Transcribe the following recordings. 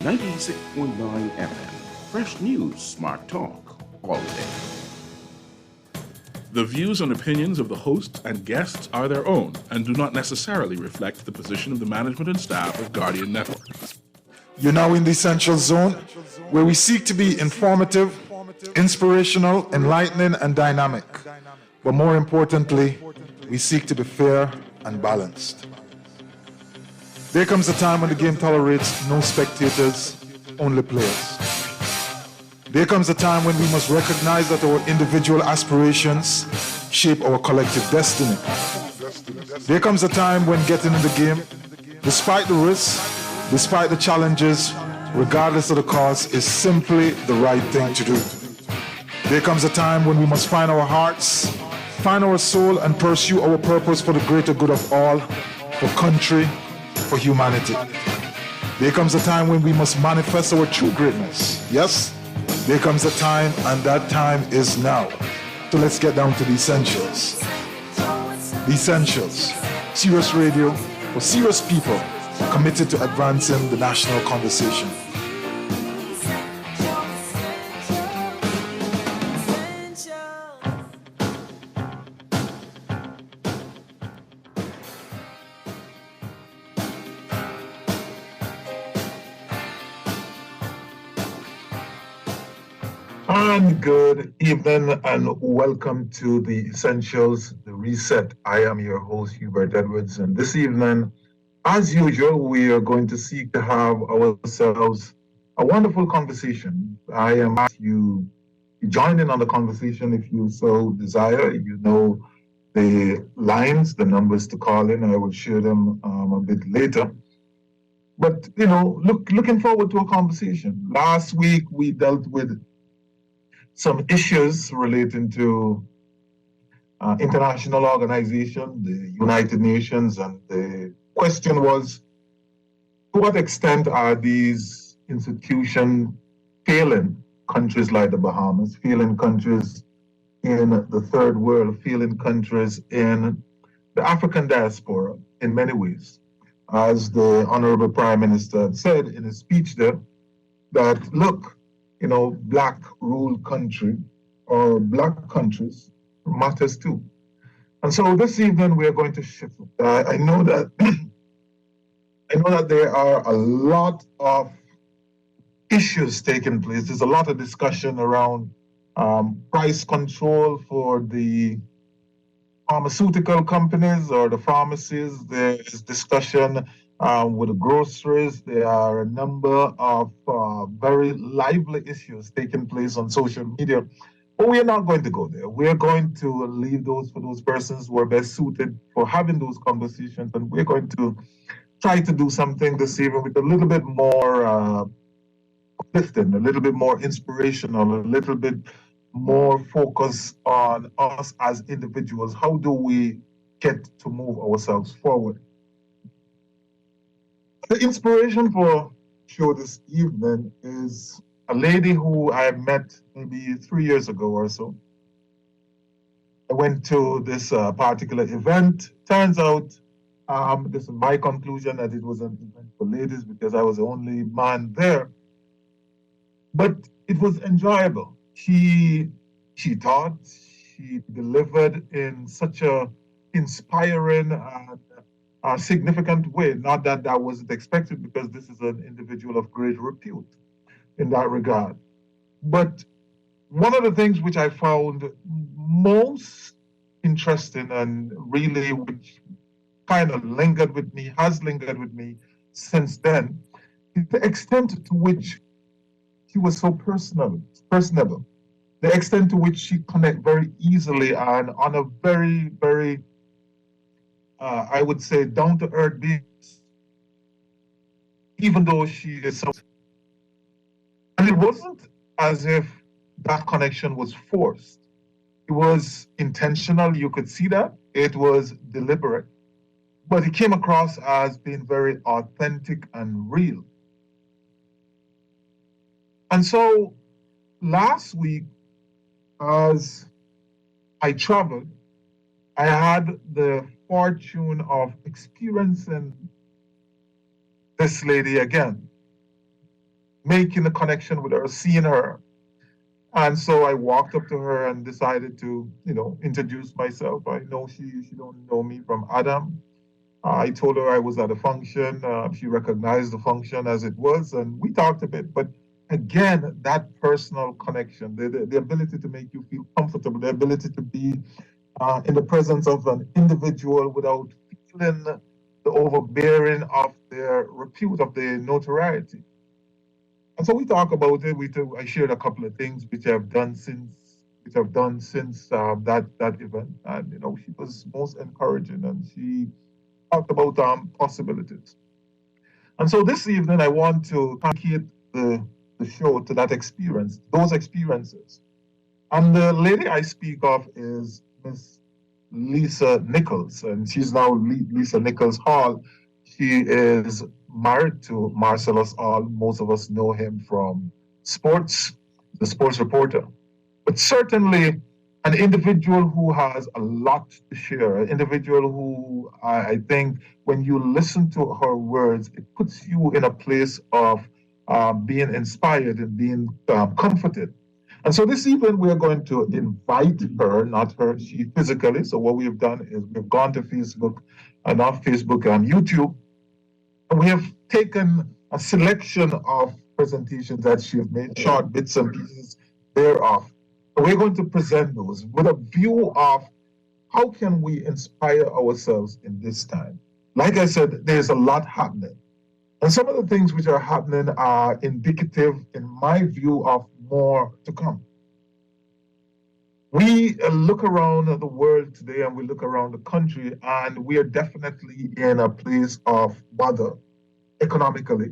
96.9 FM. Fresh news, smart talk, all day. The views and opinions of the hosts and guests are their own and do not necessarily reflect the position of the management and staff of Guardian Network. You're now in the Essential Zone, where we seek to be informative, inspirational, enlightening, and dynamic. But more importantly, we seek to be fair and balanced. There comes a time when the game tolerates no spectators, only players. There comes a time when we must recognize that our individual aspirations shape our collective destiny. There comes a time when getting in the game, despite the risks, despite the challenges, regardless of the cost, is simply the right thing to do. There comes a time when we must find our hearts, find our soul, and pursue our purpose for the greater good of all, for country, for humanity. There comes a time when we must manifest our true greatness. Yes, there comes a time, and that time is now. So let's get down to the essentials. The essentials. Serious radio for serious people committed to advancing the national conversation. And good evening and welcome to the Essentials, the Reset. I am your host, Hubert Edwards, and this evening, as usual, we are going to seek to have ourselves a wonderful conversation. I am asking you to join in on the conversation if you so desire. You know the lines, the numbers to call in. I will share them a bit later. But, looking forward to a conversation. Last week, we dealt with some issues relating to international organization, the United Nations, and the question was, to what extent are these institutions failing countries like the Bahamas, failing countries in the third world, failing countries in the African diaspora in many ways? As the Honorable Prime Minister said in his speech there, that look, black ruled country or black countries matters too. And so this evening we are going to shift. I know that there are a lot of issues taking place. There's a lot of discussion around price control for the pharmaceutical companies or the pharmacies. There's discussion with the groceries. There are a number of very lively issues taking place on social media. But we are not going to go there. We are going to leave those for those persons who are best suited for having those conversations. And we're going to try to do something this evening with a little bit more uplifting, a little bit more inspirational, a little bit more focus on us as individuals. How do we get to move ourselves forward? The inspiration for show this evening is a lady who I met maybe 3 years ago or so. I went to this particular event. Turns out, this is my conclusion, that it was an event for ladies because I was the only man there. But it was enjoyable. She taught, she delivered in such a inspiring and a significant way. Not that that wasn't expected, because this is an individual of great repute in that regard. But one of the things which I found most interesting and really which kind of lingered with me, has lingered with me since then, is the extent to which she was so personable, the extent to which she connected very easily and on a very, very I would say, down-to-earth basis, even though she is so. And it wasn't as if that connection was forced. It was intentional, you could see that. It was deliberate. But it came across as being very authentic and real. And so last week, as I traveled, I had the fortune of experiencing this lady again. making a connection with her, seeing her. And so I walked up to her and decided to, introduce myself. I know she don't know me from Adam. I told her I was at a function. She recognized the function as it was, and we talked a bit. But again, that personal connection, the ability to make you feel comfortable, the ability to be in the presence of an individual without feeling the overbearing of their repute, of their notoriety. And so we talk about it. I shared a couple of things which I've done since that event, and she was most encouraging, and she talked about possibilities. And so this evening, I want to dedicate the show to that experience, those experiences. And the lady I speak of is Miss Lisa Nichols, and she's now Lisa Nichols Hall. She is married to Marcellus Hall. Most of us know him from sports, the sports reporter. But certainly an individual who has a lot to share, an individual who I think when you listen to her words, it puts you in a place of being inspired and being comforted. And so this evening we're going to invite her, not her, she physically. So what we've done is we've gone to Facebook, not Facebook, YouTube, and we have taken a selection of presentations that she has made, short bits and pieces thereof. And we're going to present those with a view of how can we inspire ourselves in this time. Like I said, there's a lot happening. And some of the things which are happening are indicative, in my view, of more to come. We look around the world today and we look around the country, and we are definitely in a place of bother economically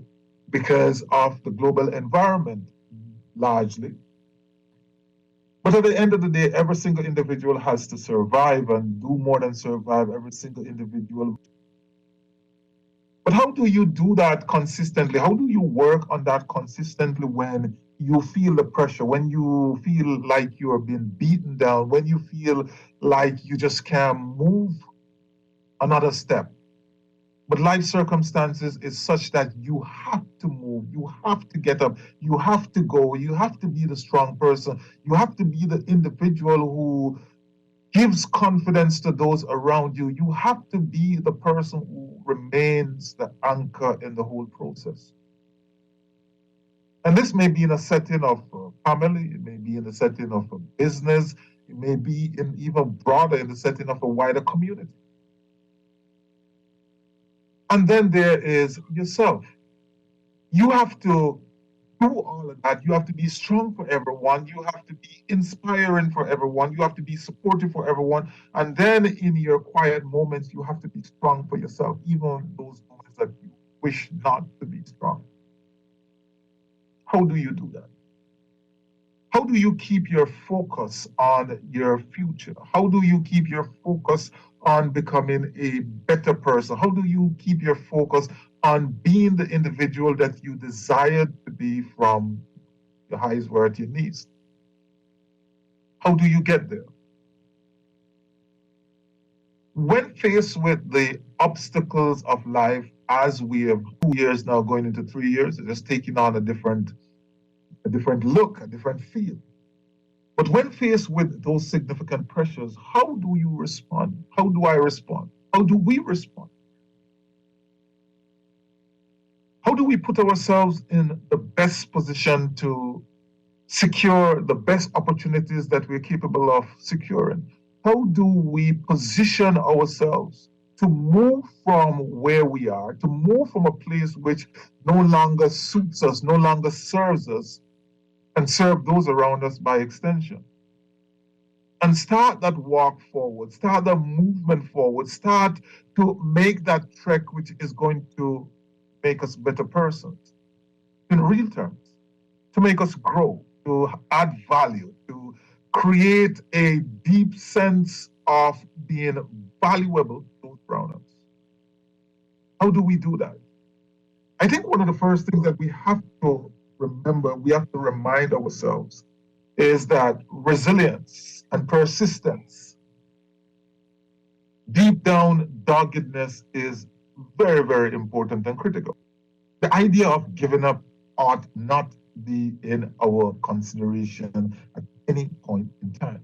because of the global environment, largely. But at the end of the day, every single individual has to survive and do more than survive, every single individual. But how do you do that consistently? How do you work on that consistently when you feel the pressure, when you feel like you are being beaten down, when you feel like you just can't move another step? But life circumstances is such that you have to move, you have to get up, you have to go, you have to be the strong person, you have to be the individual who gives confidence to those around you. You have to be the person who remains the anchor in the whole process. And this may be in a setting of family, it may be in the setting of a business, it may be in even broader in the setting of a wider community. And then there is yourself. You have to do all of that. You have to be strong for everyone. You have to be inspiring for everyone. You have to be supportive for everyone. And then in your quiet moments, you have to be strong for yourself, even those moments that you wish not to be strong. How do you do that? How do you keep your focus on your future? How do you keep your focus on becoming a better person? How do you keep your focus on being the individual that you desire to be from the highest where at your knees? How do you get there? When faced with the obstacles of life, as we have 2 years now going into 3 years, it's just taking on a different look, a different feel. But when faced with those significant pressures, how do you respond? How do I respond? How do we respond? How do we put ourselves in the best position to secure the best opportunities that we're capable of securing? How do we position ourselves to move from where we are, to move from a place which no longer suits us, no longer serves us, and serve those around us by extension? And start that walk forward, start that movement forward, start to make that trek which is going to make us better persons in real terms, to make us grow, to add value, to create a deep sense of being valuable to those around us. How do we do that? I think one of the first things that we have to remember, we have to remind ourselves, is that resilience and persistence, deep down doggedness, is very, very important and critical. The idea of giving up ought not be in our consideration at any point in time.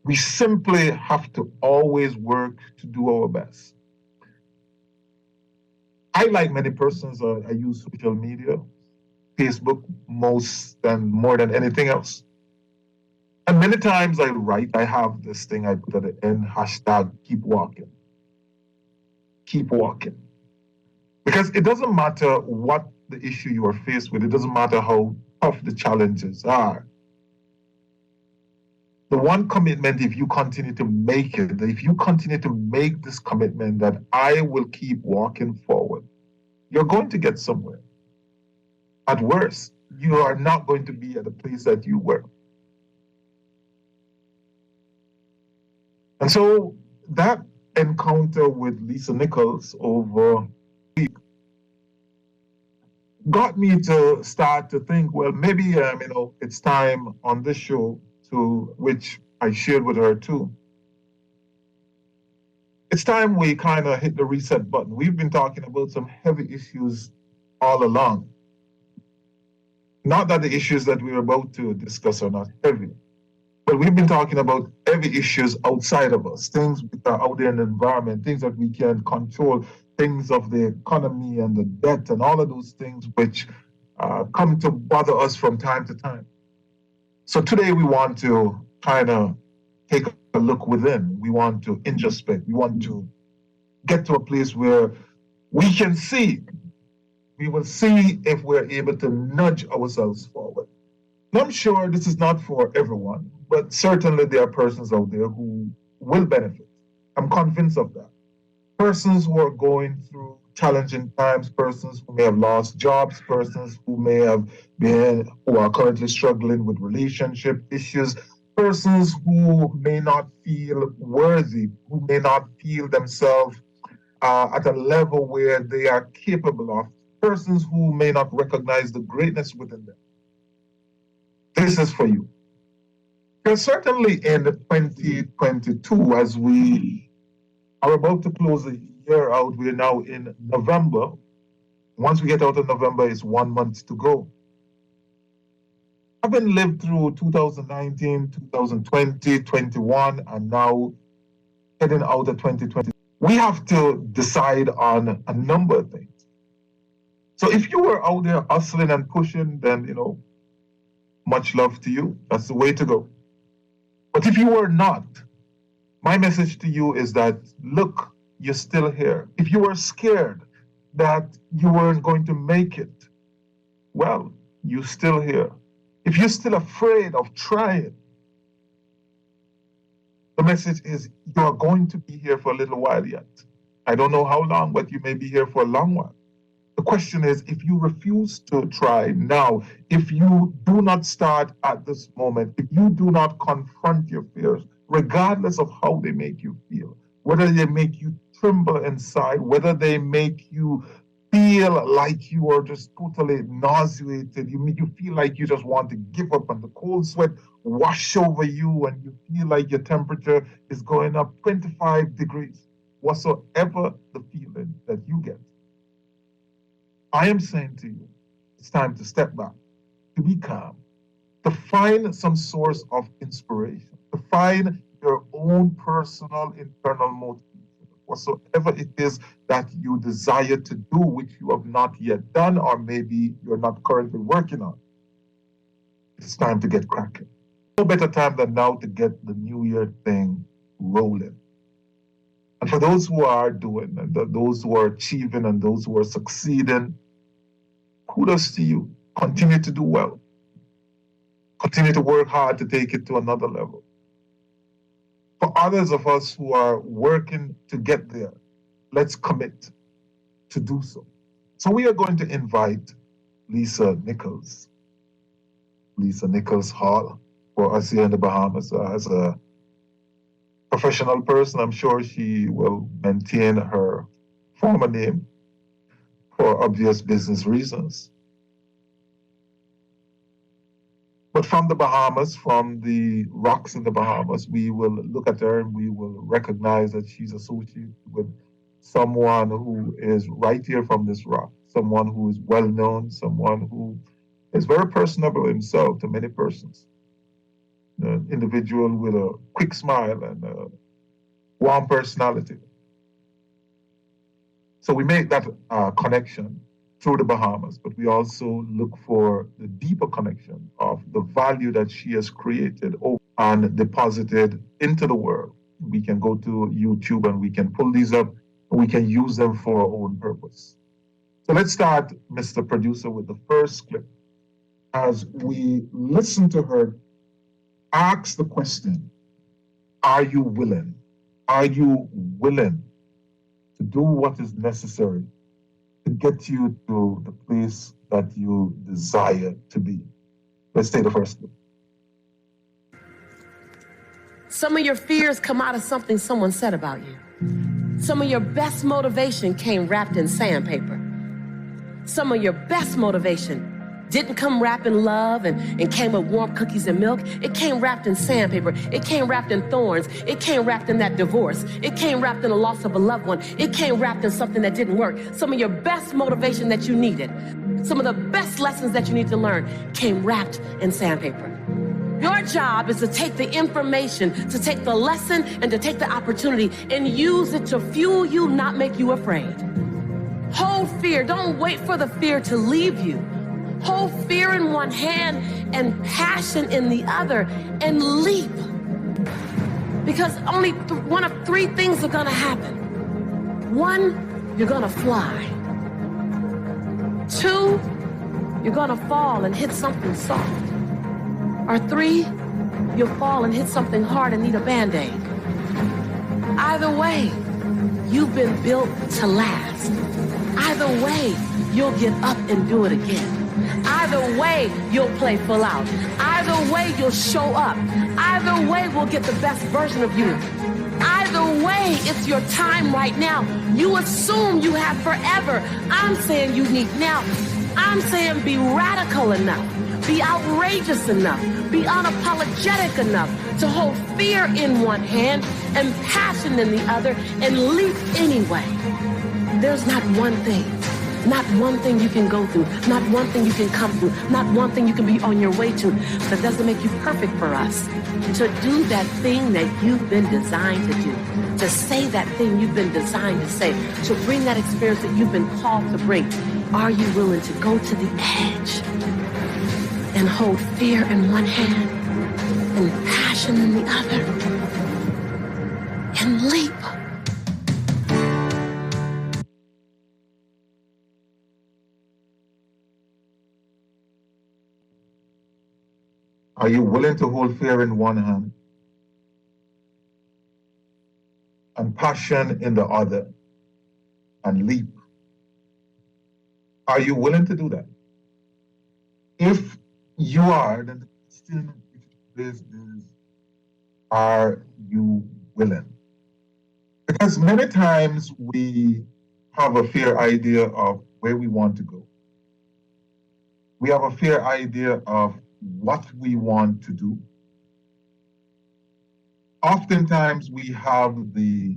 We simply have to always work to do our best. I, like many persons, I use social media, Facebook more than anything else. And many times I write, I have this thing I put at the end, hashtag keep walking. Keep walking. Because it doesn't matter what the issue you are faced with, it doesn't matter how tough the challenges are. The one commitment, if you continue to make it, if you continue to make this commitment that I will keep walking forward, you're going to get somewhere. At worst, you are not going to be at the place that you were. And so that encounter with Lisa Nichols over got me to start to think, well, maybe it's time on this show, to which I shared with her too. It's time we kind of hit the reset button. We've been talking about some heavy issues all along. Not that the issues that we're about to discuss are not heavy, but we've been talking about heavy issues outside of us, things that are out there in the environment, things that we can control, things of the economy and the debt and all of those things which come to bother us from time to time. So today we want to kind of take a look within. We want to introspect. We want to get to a place where we can see. We will see if we're able to nudge ourselves forward. And I'm sure this is not for everyone, but certainly there are persons out there who will benefit. I'm convinced of that. Persons who are going through challenging times, persons who may have lost jobs, persons who are currently struggling with relationship issues, persons who may not feel worthy, who may not feel themselves at a level where they are capable of, persons who may not recognize the greatness within them. This is for you. Because certainly in 2022, as we are about to close the year out, we're now in November. Once we get out of November, it's 1 month to go. Having lived through 2019, 2020, 21, and now heading out of 2020, we have to decide on a number of things. So if you were out there hustling and pushing, then, much love to you. That's the way to go. But if you were not, my message to you is that, look, you're still here. If you were scared that you weren't going to make it, well, you're still here. If you're still afraid of trying, the message is you are going to be here for a little while yet. I don't know how long, but you may be here for a long while. The question is, if you refuse to try now, if you do not start at this moment, if you do not confront your fears, regardless of how they make you feel, whether they make you tremble inside, whether they make you feel like you are just totally nauseated, you feel like you just want to give up and the cold sweat wash over you and you feel like your temperature is going up 25 degrees, whatsoever the feeling that you get. I am saying to you, it's time to step back, to be calm, to find some source of inspiration, to find your own personal internal motivation, whatsoever it is that you desire to do, which you have not yet done, or maybe you're not currently working on. It's time to get cracking. No better time than now to get the New Year thing rolling. And for those who are doing, and those who are achieving, and those who are succeeding, kudos to you. Continue to do well. Continue to work hard to take it to another level. For others of us who are working to get there, let's commit to do so. So we are going to invite Lisa Nichols Hall, for us here in the Bahamas. As a professional person, I'm sure she will maintain her former name for obvious business reasons. But from the Bahamas, from the rocks in the Bahamas, we will look at her and we will recognize that she's associated with someone who is right here from this rock, someone who is well known, someone who is very personable himself to many persons. An individual with a quick smile and a warm personality. So we make that connection through the Bahamas, but we also look for the deeper connection of the value that she has created and deposited into the world. We can go to YouTube and we can pull these up and we can use them for our own purpose. So let's start, Mr. Producer, with the first clip. As we listen to her ask the question, are you willing? Are you willing to do what is necessary to get you to the place that you desire to be? Let's take the first clip. Some of your fears come out of something someone said about you. Some of your best motivation came wrapped in sandpaper. Some of your best motivation didn't come wrapped in love and came with warm cookies and milk. It came wrapped in sandpaper. It came wrapped in thorns. It came wrapped in that divorce. It came wrapped in the loss of a loved one. It came wrapped in something that didn't work. Some of your best motivation that you needed, some of the best lessons that you need to learn came wrapped in sandpaper. Your job is to take the information, to take the lesson, and to take the opportunity and use it to fuel you, not make you afraid. Hold fear. Don't wait for the fear to leave you. Hold fear in one hand and passion in the other and leap. Because only one of three things are gonna happen. One, you're gonna fly. Two, you're gonna fall and hit something soft. Or three, you'll fall and hit something hard and need a Band-Aid. Either way, you've been built to last. Either way, you'll get up and do it again. Either way, you'll play full out. Either way, you'll show up. Either way, we'll get the best version of you. Either way, it's your time right now. You assume you have forever. I'm saying you need now. I'm saying be radical enough. Be outrageous enough. Be unapologetic enough to hold fear in one hand and passion in the other and leap anyway. There's not one thing you can go through, not one thing you can come through, not one thing you can be on your way to that doesn't make you perfect for us. To do that thing that you've been designed to do, to say that thing you've been designed to say, to bring that experience that you've been called to bring. Are you willing to go to the edge and hold fear in one hand and passion in the other and leap? Are you willing to hold fear in one hand and passion in the other and leap? Are you willing to do that? If you are, then the question is, are you willing? Because many times we have a fair idea of where we want to go. We have a fair idea of what we want to do. Oftentimes we have the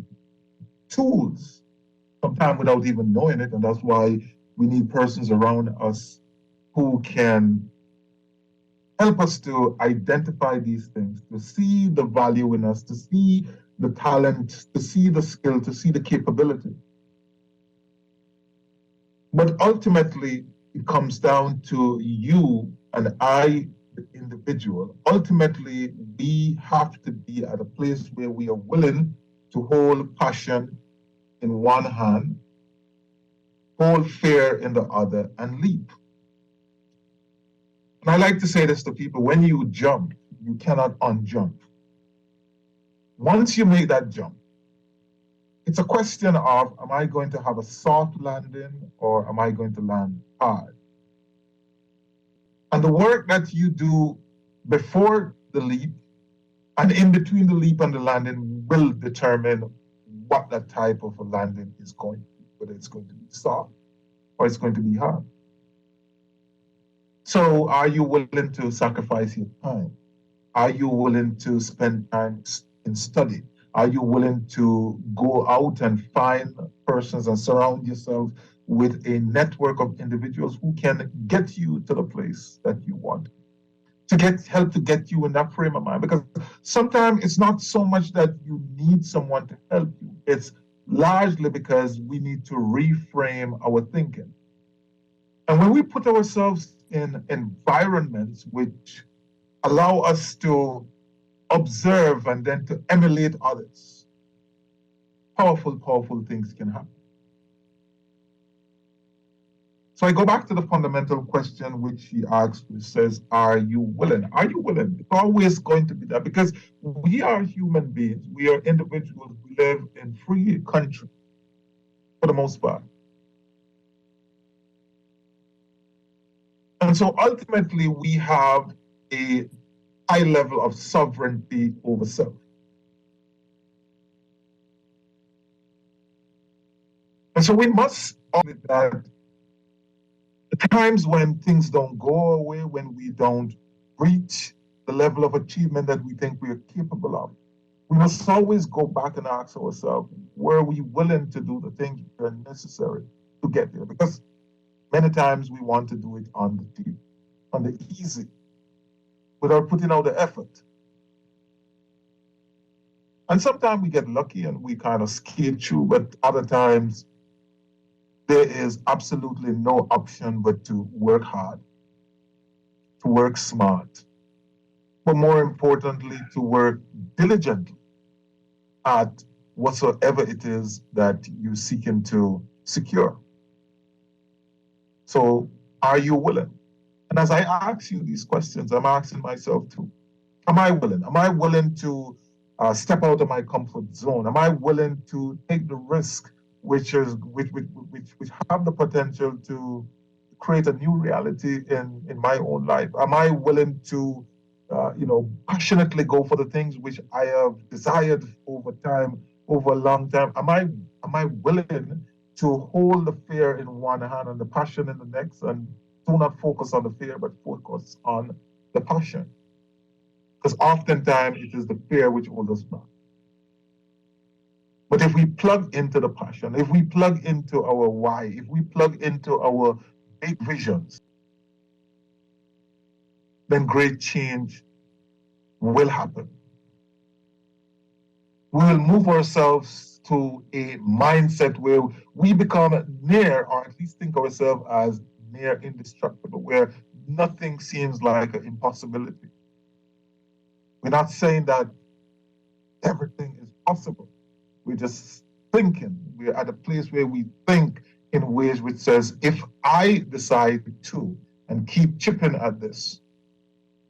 tools, sometimes without even knowing it, and that's why we need persons around us who can help us to identify these things, to see the value in us, to see the talent, to see the skill, to see the capability. But ultimately, it comes down to you and I, the individual. Ultimately, we have to be at a place where we are willing to hold passion in one hand, hold fear in the other, and leap. And I like to say this to people, when you jump, you cannot unjump. Once you make that jump, it's a question of, am I going to have a soft landing or am I going to land hard? And the work that you do before the leap and in between the leap and the landing will determine what that type of a landing is going to be, whether it's going to be soft or it's going to be hard. So are you willing to sacrifice your time? Are you willing to spend time in study? Are you willing to go out and find persons and surround yourself with a network of individuals who can get you to the place that you want, to help to get you in that frame of mind. Because sometimes it's not so much that you need someone to help you, it's largely because we need to reframe our thinking. And when we put ourselves in environments which allow us to observe and then to emulate others, powerful, powerful things can happen. So I go back to the fundamental question which he asks, which says, are you willing? Are you willing? It's always going to be that, because we are human beings. We are individuals. We live in free country for the most part. And so ultimately, we have a high level of sovereignty over self. And so we must admit that the times when things don't go our way, when we don't reach the level of achievement that we think we are capable of, we must always go back and ask ourselves, were we willing to do the things that are necessary to get there? Because many times we want to do it on the deep, on the easy, without putting out the effort. And sometimes we get lucky and we kind of skate through, but other times there is absolutely no option but to work hard, to work smart, but more importantly, to work diligently at whatsoever it is that you're seeking to secure. So, are you willing? And as I ask you these questions, I'm asking myself too, am I willing? Am I willing to step out of my comfort zone? Am I willing to take the risk which have the potential to create a new reality in my own life? Am I willing to passionately go for the things which I have desired over time, over a long time? Am I willing to hold the fear in one hand and the passion in the next, and do not focus on the fear, but focus on the passion? Because oftentimes it is the fear which holds us back. But if we plug into the passion, if we plug into our why, if we plug into our big visions, then great change will happen. We will move ourselves to a mindset where we become near, or at least think ourselves as near indestructible, where nothing seems like an impossibility. We're not saying that everything is possible. We're just thinking. We're at a place where we think in ways which says, if I decide to and keep chipping at this,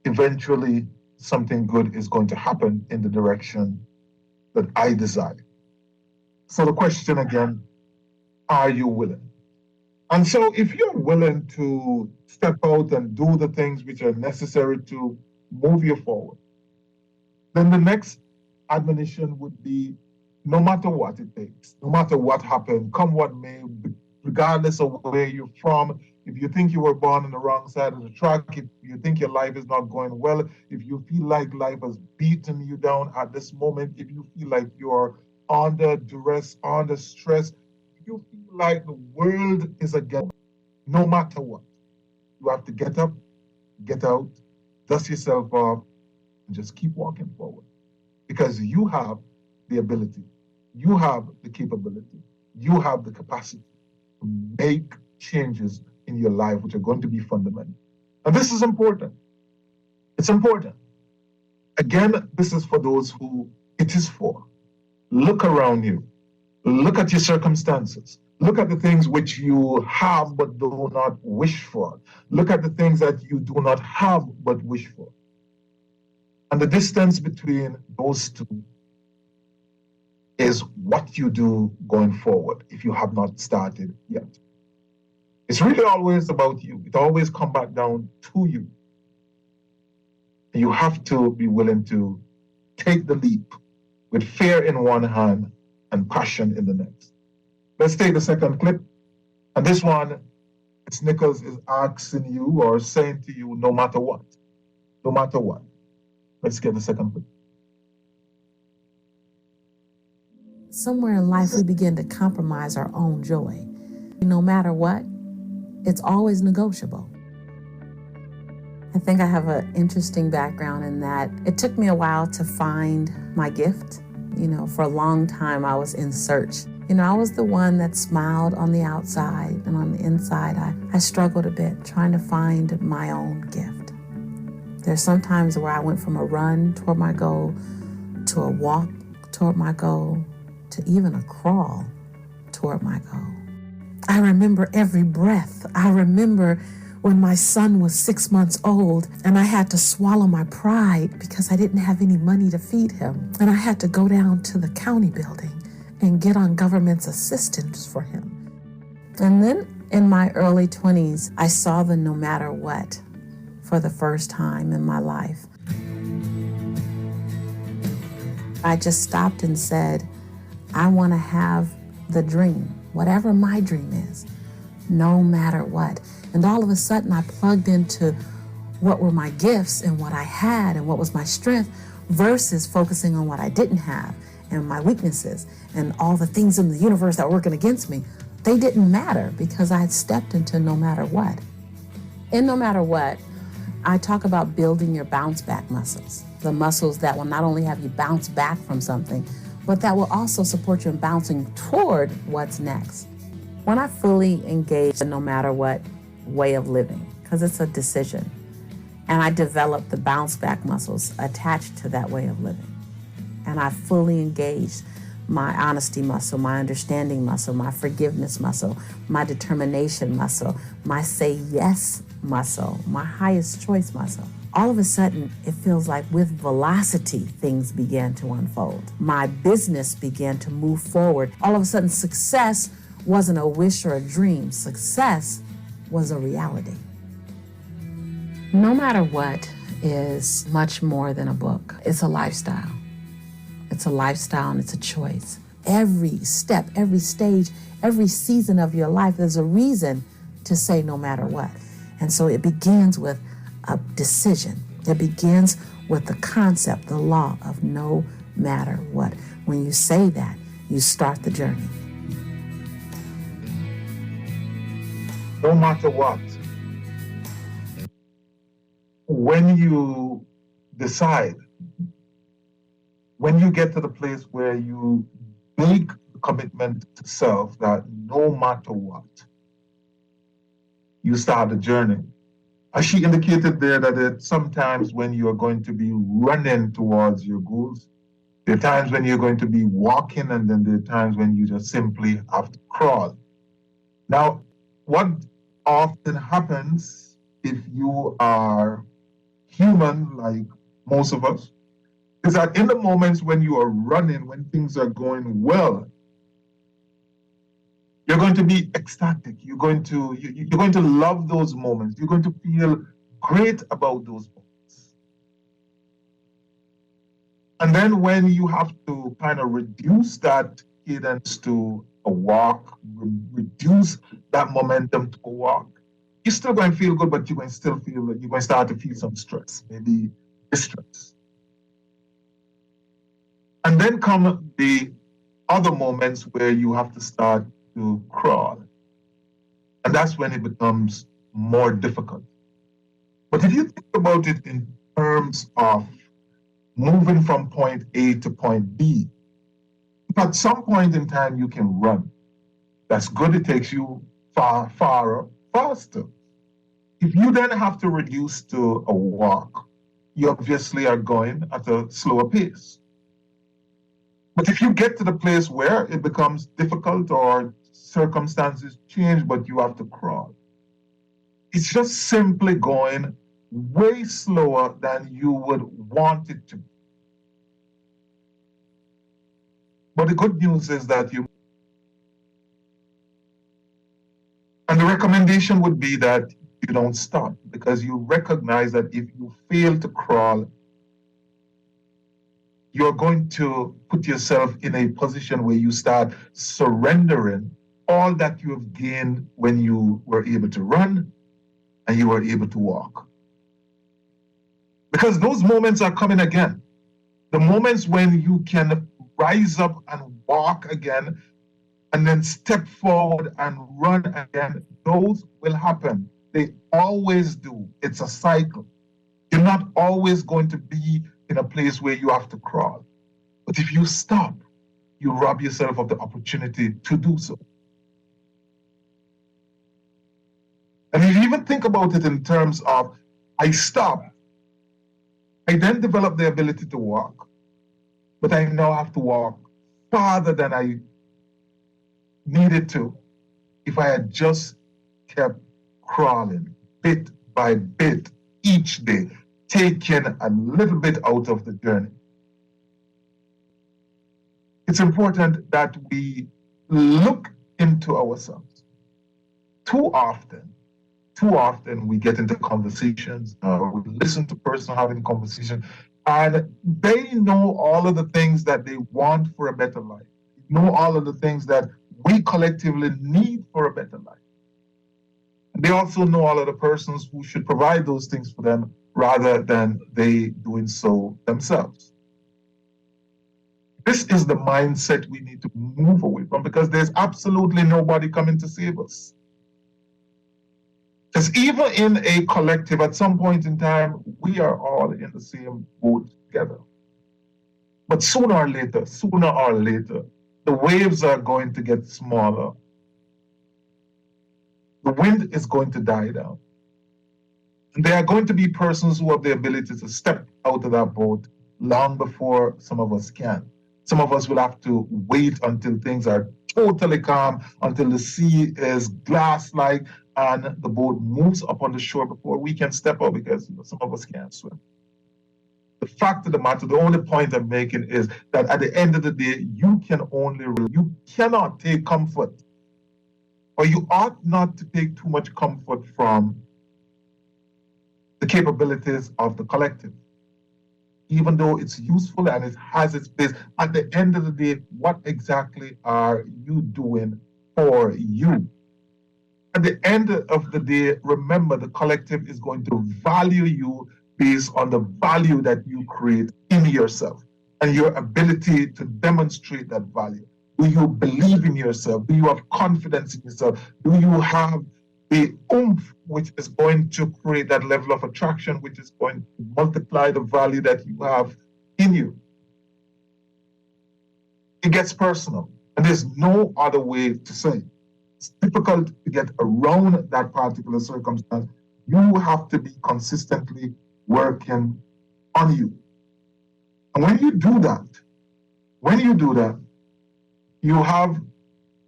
eventually something good is going to happen in the direction that I desire. So the question again, are you willing? And so if you're willing to step out and do the things which are necessary to move you forward, then the next admonition would be, no matter what it takes, no matter what happens, come what may, regardless of where you're from, if you think you were born on the wrong side of the track, if you think your life is not going well, if you feel like life has beaten you down at this moment, if you feel like you're under duress, under stress, if you feel like the world is against you, no matter what, you have to get up, get out, dust yourself off, and just keep walking forward. Because you have the ability, you have the capability, you have the capacity to make changes in your life which are going to be fundamental. And this is important. It's important. Again, this is for those who it is for. Look around you. Look at your circumstances. Look at the things which you have but do not wish for. Look at the things that you do not have but wish for. And the distance between those two is what you do going forward if you have not started yet. It's really always about you. It always comes back down to you. You have to be willing to take the leap with fear in one hand and passion in the next. Let's take the second clip. And this one, it's Nichols is asking you or saying to you, no matter what. No matter what. Let's get the second clip. Somewhere in life, we begin to compromise our own joy. No matter what, it's always negotiable. I think I have an interesting background in that it took me a while to find my gift. For a long time I was in search. I was the one that smiled on the outside, and on the inside I struggled a bit trying to find my own gift. There's some times where I went from a run toward my goal to a walk toward my goal to even a crawl toward my goal. I remember every breath. I remember when my son was 6 months old and I had to swallow my pride because I didn't have any money to feed him. And I had to go down to the county building and get on government's assistance for him. And then in my early 20s, I saw the no matter what for the first time in my life. I just stopped and said, I want to have the dream, whatever my dream is, no matter what. And all of a sudden I plugged into what were my gifts and what I had and what was my strength versus focusing on what I didn't have and my weaknesses and all the things in the universe that were working against me. They didn't matter because I had stepped into no matter what. In no matter what, I talk about building your bounce back muscles, the muscles that will not only have you bounce back from something, but that will also support you in bouncing toward what's next. When I fully engage in no matter what way of living, because it's a decision, and I developed the bounce back muscles attached to that way of living, and I fully engaged my honesty muscle, my understanding muscle, my forgiveness muscle, my determination muscle, my say yes muscle, my highest choice muscle. All of a sudden, it feels like with velocity, things began to unfold. My business began to move forward. All of a sudden, success wasn't a wish or a dream. Success was a reality. No matter what is much more than a book. It's a lifestyle. It's a lifestyle and it's a choice. Every step, every stage, every season of your life, there's a reason to say no matter what. And so it begins with a decision. It begins with the concept, the law of no matter what. When you say that, you start the journey. No matter what, when you decide, when you get to the place where you make the commitment to self that no matter what, you start the journey. As she indicated there, that sometimes when you're going to be running towards your goals, there are times when you're going to be walking, and then there are times when you just simply have to crawl. Now, what often happens if you are human, like most of us, is that in the moments when you are running, when things are going well, you're going to be ecstatic. You're going to love those moments. You're going to feel great about those moments. And then when you have to kind of reduce that cadence to a walk, reduce that momentum to a walk, you're still going to feel good, but you're going to start to feel some stress, maybe distress. And then come the other moments where you have to start to crawl. And that's when it becomes more difficult. But if you think about it in terms of moving from point A to point B, if at some point in time you can run, that's good, it takes you far, faster. If you then have to reduce to a walk, you obviously are going at a slower pace. But if you get to the place where it becomes difficult or circumstances change, but you have to crawl, it's just simply going way slower than you would want it to be. But the good news is that and the recommendation would be that you don't stop, because you recognize that if you fail to crawl, you're going to put yourself in a position where you start surrendering all that you have gained when you were able to run and you were able to walk. Because those moments are coming again. The moments when you can rise up and walk again and then step forward and run again, those will happen. They always do. It's a cycle. You're not always going to be in a place where you have to crawl. But if you stop, you rob yourself of the opportunity to do so. And if you even think about it in terms of, I stop, I then develop the ability to walk, but I now have to walk farther than I needed to if I had just kept crawling bit by bit each day, taking a little bit out of the journey. It's important that we look into ourselves. Too often we get into conversations, we listen to person having conversation, and they know all of the things that they want for a better life, know all of the things that we collectively need for a better life. And they also know all of the persons who should provide those things for them rather than they doing so themselves. This is the mindset we need to move away from, because there's absolutely nobody coming to save us. Because even in a collective, at some point in time, we are all in the same boat together. But sooner or later, the waves are going to get smaller. The wind is going to die down. And there are going to be persons who have the ability to step out of that boat long before some of us can. Some of us will have to wait until things are totally calm, until the sea is glass-like and the boat moves up on the shore before we can step out, because some of us can't swim. The fact of the matter, the only point I'm making is that at the end of the day, you cannot take comfort, or you ought not to take too much comfort from the capabilities of the collective. Even though it's useful and it has its place, at the end of the day, what exactly are you doing for you? At the end of the day, remember, the collective is going to value you based on the value that you create in yourself and your ability to demonstrate that value. Do you believe in yourself? Do you have confidence in yourself? Do you have the oomph which is going to create that level of attraction, which is going to multiply the value that you have in you? It gets personal, and there's no other way to say it. It's difficult to get around that particular circumstance. You have to be consistently working on you. And when you do that,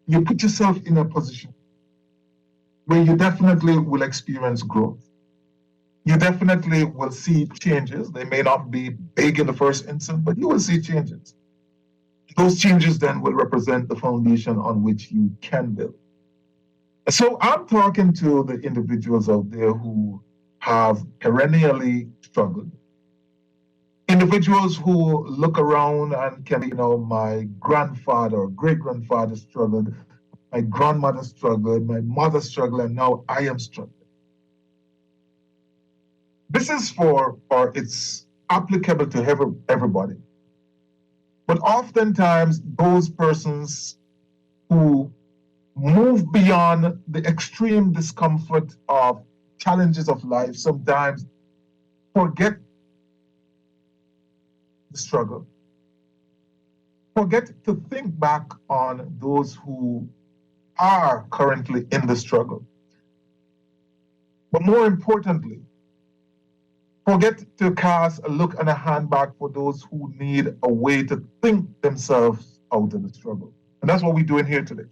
you put yourself in a position where you definitely will experience growth. You definitely will see changes. They may not be big in the first instance, but you will see changes. Those changes then will represent the foundation on which you can build. So I'm talking to the individuals out there who have perennially struggled. Individuals who look around and can, my grandfather or great-grandfather struggled, my grandmother struggled, my mother struggled, and now I am struggling. This is it's applicable to everybody. But oftentimes, those persons who move beyond the extreme discomfort of challenges of life sometimes forget the struggle. Forget to think back on those who are currently in the struggle. But more importantly, forget to cast a look and a hand back for those who need a way to think themselves out of the struggle. And that's what we're doing here today.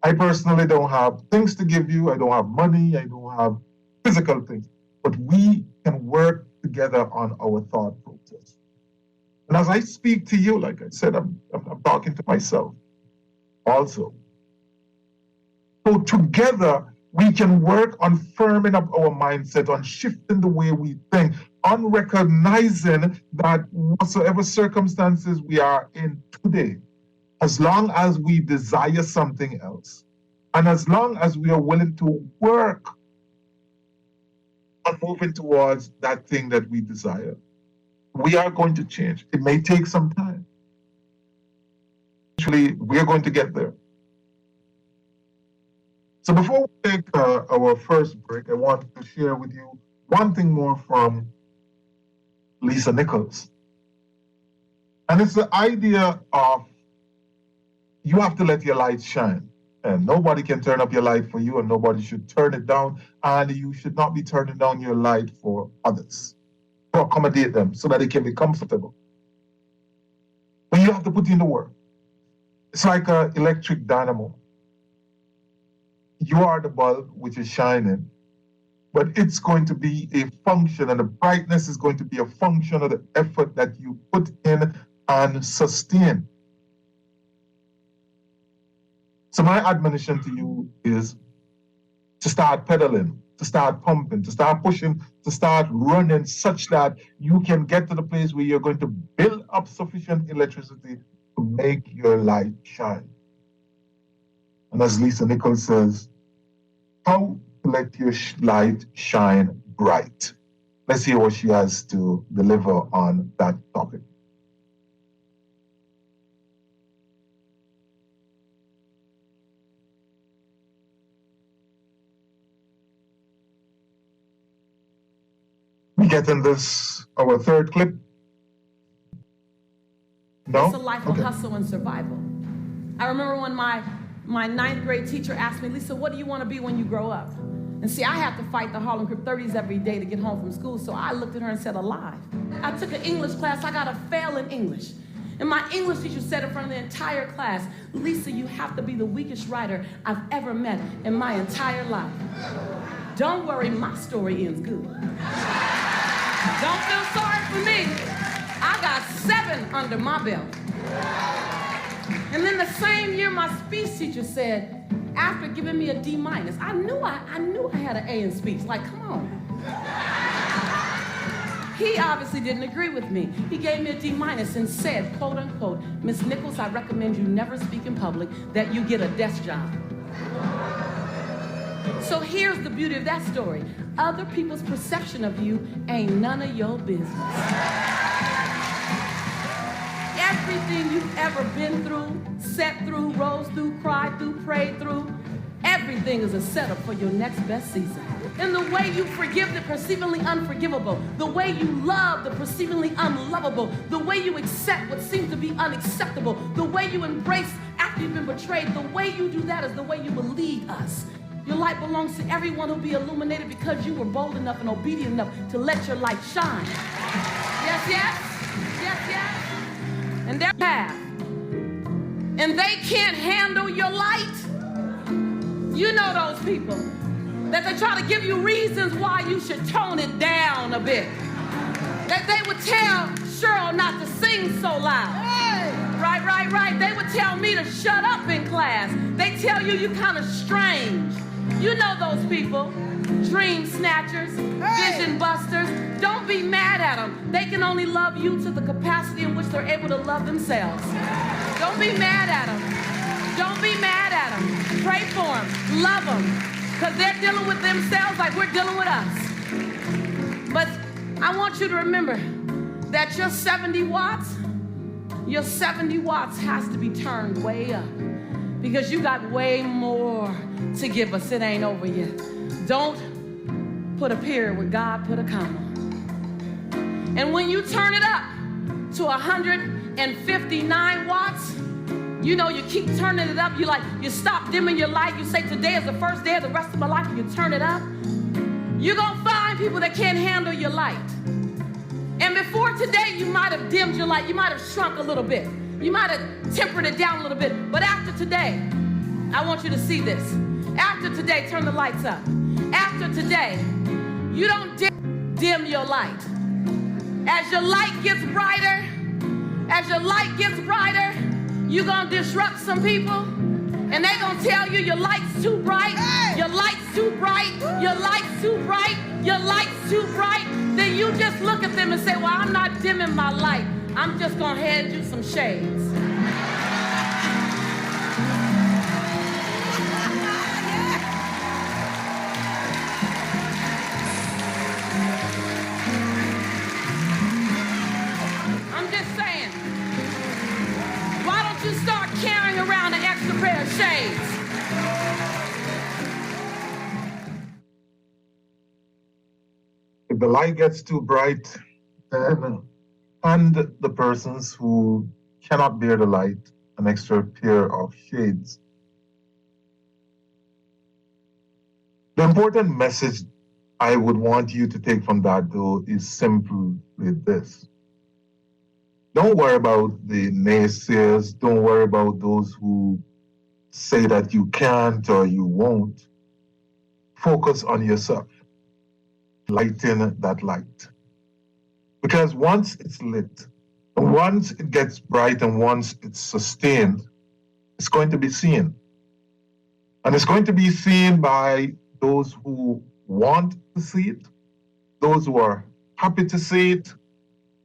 I personally don't have things to give you. I don't have money. I don't have physical things. But we can work together on our thought process. And as I speak to you, like I said, I'm talking to myself also. So together, we can work on firming up our mindset, on shifting the way we think, on recognizing that whatsoever circumstances we are in today, as long as we desire something else, and as long as we are willing to work on moving towards that thing that we desire, we are going to change. It may take some time. Actually, we are going to get there. So before we take our first break, I want to share with you one thing more from Lisa Nichols. And it's the idea of you have to let your light shine. And nobody can turn up your light for you, and nobody should turn it down. And you should not be turning down your light for others, to accommodate them so that they can be comfortable. But you have to put in the work. It's like an electric dynamo. You are the bulb which is shining, but it's going to be a function, and the brightness is going to be a function of the effort that you put in and sustain. So my admonition to you is to start pedaling, to start pumping, to start pushing, to start running such that you can get to the place where you're going to build up sufficient electricity to make your light shine. And as Lisa Nichols says, how to let your light shine bright. Let's hear what she has to deliver on that topic. We getting this, our third clip? No? It's a life of hustle and survival. I remember when my ninth grade teacher asked me, Lisa, what do you want to be when you grow up? And see, I have to fight the Harlem Crip 30s every day to get home from school, so I looked at her and said, alive. I took an English class, I got a fail in English. And my English teacher said in front of the entire class, Lisa, you have to be the weakest writer I've ever met in my entire life. Don't worry, my story ends good. Don't feel sorry for me. I got 7 under my belt. And then the same year, my speech teacher said, after giving me a D-, I knew I had an A in speech. Like, come on. He obviously didn't agree with me. He gave me a D- and said, quote unquote, Miss Nichols, I recommend you never speak in public, that you get a desk job. So here's the beauty of that story. Other people's perception of you ain't none of your business. Everything you've ever been through, sat through, rose through, cried through, prayed through, everything is a setup for your next best season. And the way you forgive the perceivingly unforgivable, the way you love the perceivingly unlovable, the way you accept what seems to be unacceptable, the way you embrace after you've been betrayed, the way you do that is the way you will lead us. Your light belongs to everyone who'll be illuminated because you were bold enough and obedient enough to let your light shine. Yes, yes, yes, yes. And their path. And they can't handle your light. You know those people that they try to give you reasons why you should tone it down a bit. That they would tell Cheryl not to sing so loud. Right. They would tell me to shut up in class. They tell you you're kind of strange. You know those people. Dream snatchers, vision busters. Don't be mad at them. They can only love you to the capacity in which they're able to love themselves. Don't be mad at them. Don't be mad at them. Pray for them. Love them. Because they're dealing with themselves like we're dealing with us. But I want you to remember that your 70 watts has to be turned way up. Because you got way more to give us. It ain't over yet. Don't put a period where God put a comma. And when you turn it up to 159 watts, you know, you keep turning it up. You stop dimming your light. You say, today is the first day of the rest of my life. And you turn it up. You're going to find people that can't handle your light. And before today, you might have dimmed your light. You might have shrunk a little bit. You might have tempered it down a little bit. But after today, I want you to see this. After today, turn the lights up. After today, you don't dim your light. As your light gets brighter, you're going to disrupt some people. And they're going to tell you your light's too bright, your light's too bright, your light's too bright, your light's too bright. Then you just look at them and say, well, I'm not dimming my light. I'm just going to hand you some shades. I'm just saying, why don't you start carrying around an extra pair of shades? If the light gets too bright, then hand the persons who cannot bear the light an extra pair of shades. The important message I would want you to take from that, though, is simply this. Don't worry about the naysayers. Don't worry about those who say that you can't or you won't. Focus on yourself. Lighten that light. Because once it's lit, and once it gets bright, and once it's sustained, it's going to be seen. And it's going to be seen by those who want to see it, those who are happy to see it,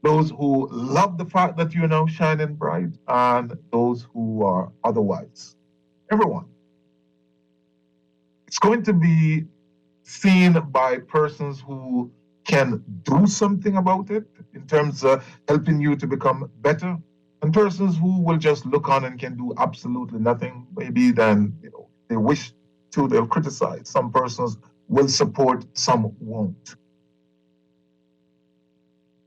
those who love the fact that you're now shining bright, and those who are otherwise. Everyone. It's going to be seen by persons who can do something about it in terms of helping you to become better, and persons who will just look on and can do absolutely nothing. Maybe then, they wish to, they'll criticize. Some persons will support, some won't.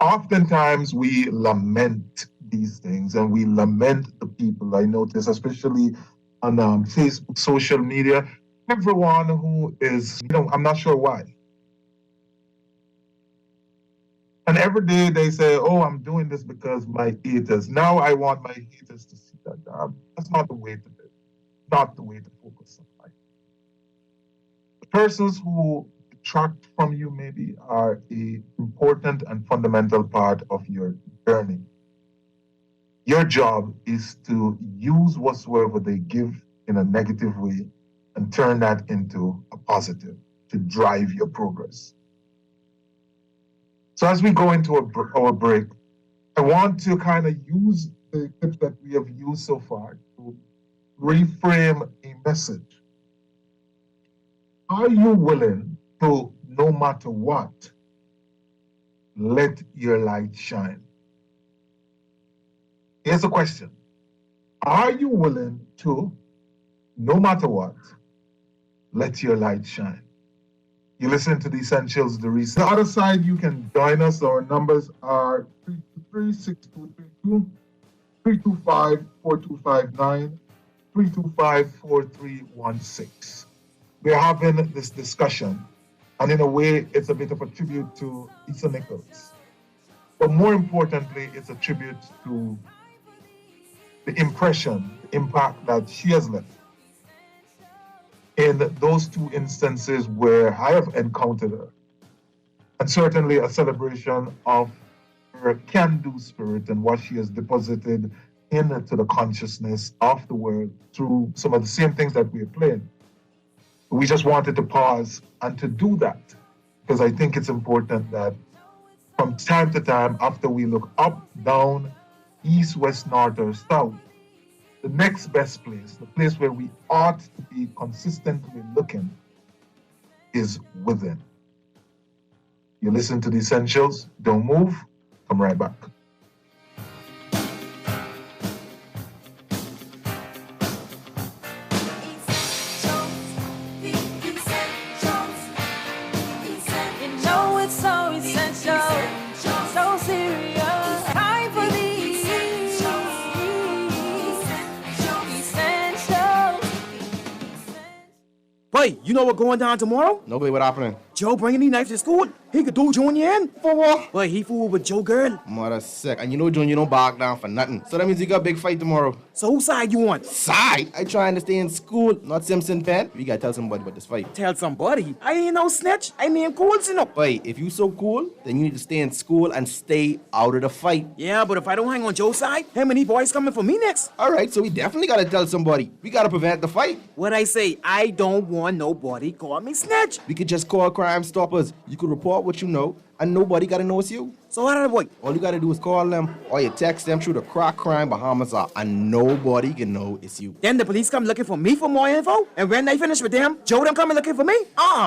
Oftentimes we lament these things, and we lament the people. I notice, especially on Facebook, social media, everyone who is, I'm not sure why. And every day they say, oh, I'm doing this because my haters. Now I want my haters to see that. That's not the way to do it. Not the way to focus on life. The persons who detract from you maybe are an important and fundamental part of your journey. Your job is to use whatsoever they give in a negative way and turn that into a positive to drive your progress. So as we go into our break, I want to kind of use the clips that we have used so far to reframe a message. Are you willing to, no matter what, let your light shine? Here's the question. Are you willing to, no matter what, let your light shine? You listen to the Essentials, the Reset. The other side, you can join us. Our numbers are 323-6232, 325-4259, 325-4316. We're having this discussion, and in a way, it's a bit of a tribute to Lisa Nichols. But more importantly, it's a tribute to the impression, the impact that she has left in those two instances where I have encountered her. And certainly a celebration of her can-do spirit and what she has deposited into the consciousness of the world through some of the same things that we have played. We just wanted to pause and to do that, because I think it's important that from time to time, after we look up, down, east, west, north, or south, the next best place, the place where we ought to be consistently looking, is within. You listen to the Essentials, don't move, come right back. Hey, you know what going down tomorrow? Nobody, what happening? Joe bringing these knives to school. He could do Junior in. For what? But he fooled with Joe girl. Mother sick. And you know Junior don't back down for nothing. So that means you got a big fight tomorrow. So whose side you on? Side? I trying to stay in school, not Simpson Penn. We gotta tell somebody about this fight. Tell somebody? I ain't no snitch. I mean cool, you know. Wait, if you so cool, then you need to stay in school and stay out of the fight. Yeah, but if I don't hang on Joe's side, how many boys coming for me next? Alright, so we definitely gotta tell somebody. We gotta prevent the fight. What I say, I don't want nobody call me snitch. We could just call Crime Stoppers. You could report what you know, and nobody gotta know it's you. So how did I boy? All you gotta do is call them, or you text them through the Crack Crime Bahamas app, and nobody can know it's you. Then the police come looking for me for more info, and when they finish with them, Joe them coming looking for me?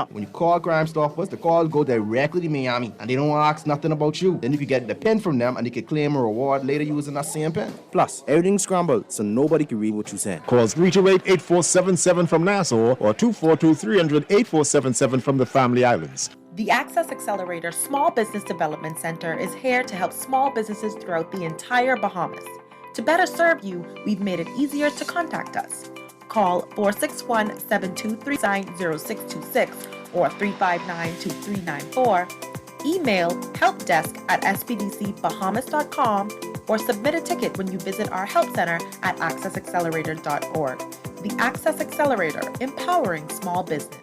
When you call Crime Stoppers, the calls go directly to Miami, and they don't ask nothing about you. Then you can get the pen from them, and you can claim a reward later using that same pen. Plus, everything's scrambled, so nobody can read what you saying. Call 328-8477 from Nassau or 242-300-8477 from the Family Islands. The Access Accelerator Small Business Development Center is here to help small businesses throughout the entire Bahamas. To better serve you, we've made it easier to contact us. Call 461-723-0626 or 359-2394. Email helpdesk@spdcbahamas.com or submit a ticket when you visit our help center at accessaccelerator.org. The Access Accelerator, empowering small business.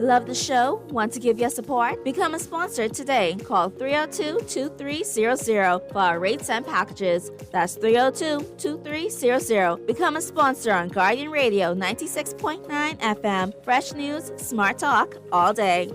Love the show? Want to give your support? Become a sponsor today. Call 302-2300 for our rates and packages. That's 302-2300. Become a sponsor on Guardian Radio 96.9 FM. Fresh news, smart talk, all day.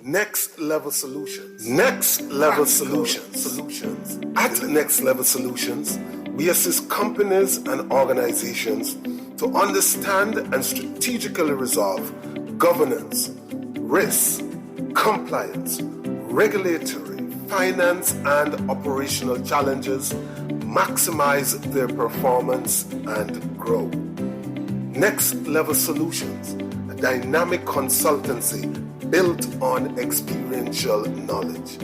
Next Level Solutions. Next Level Solutions. At Next Level Solutions, we assist companies and organizations to understand and strategically resolve governance, risk, compliance, regulatory, finance, and operational challenges, maximize their performance, and grow. Next Level Solutions, a dynamic consultancy built on experiential knowledge.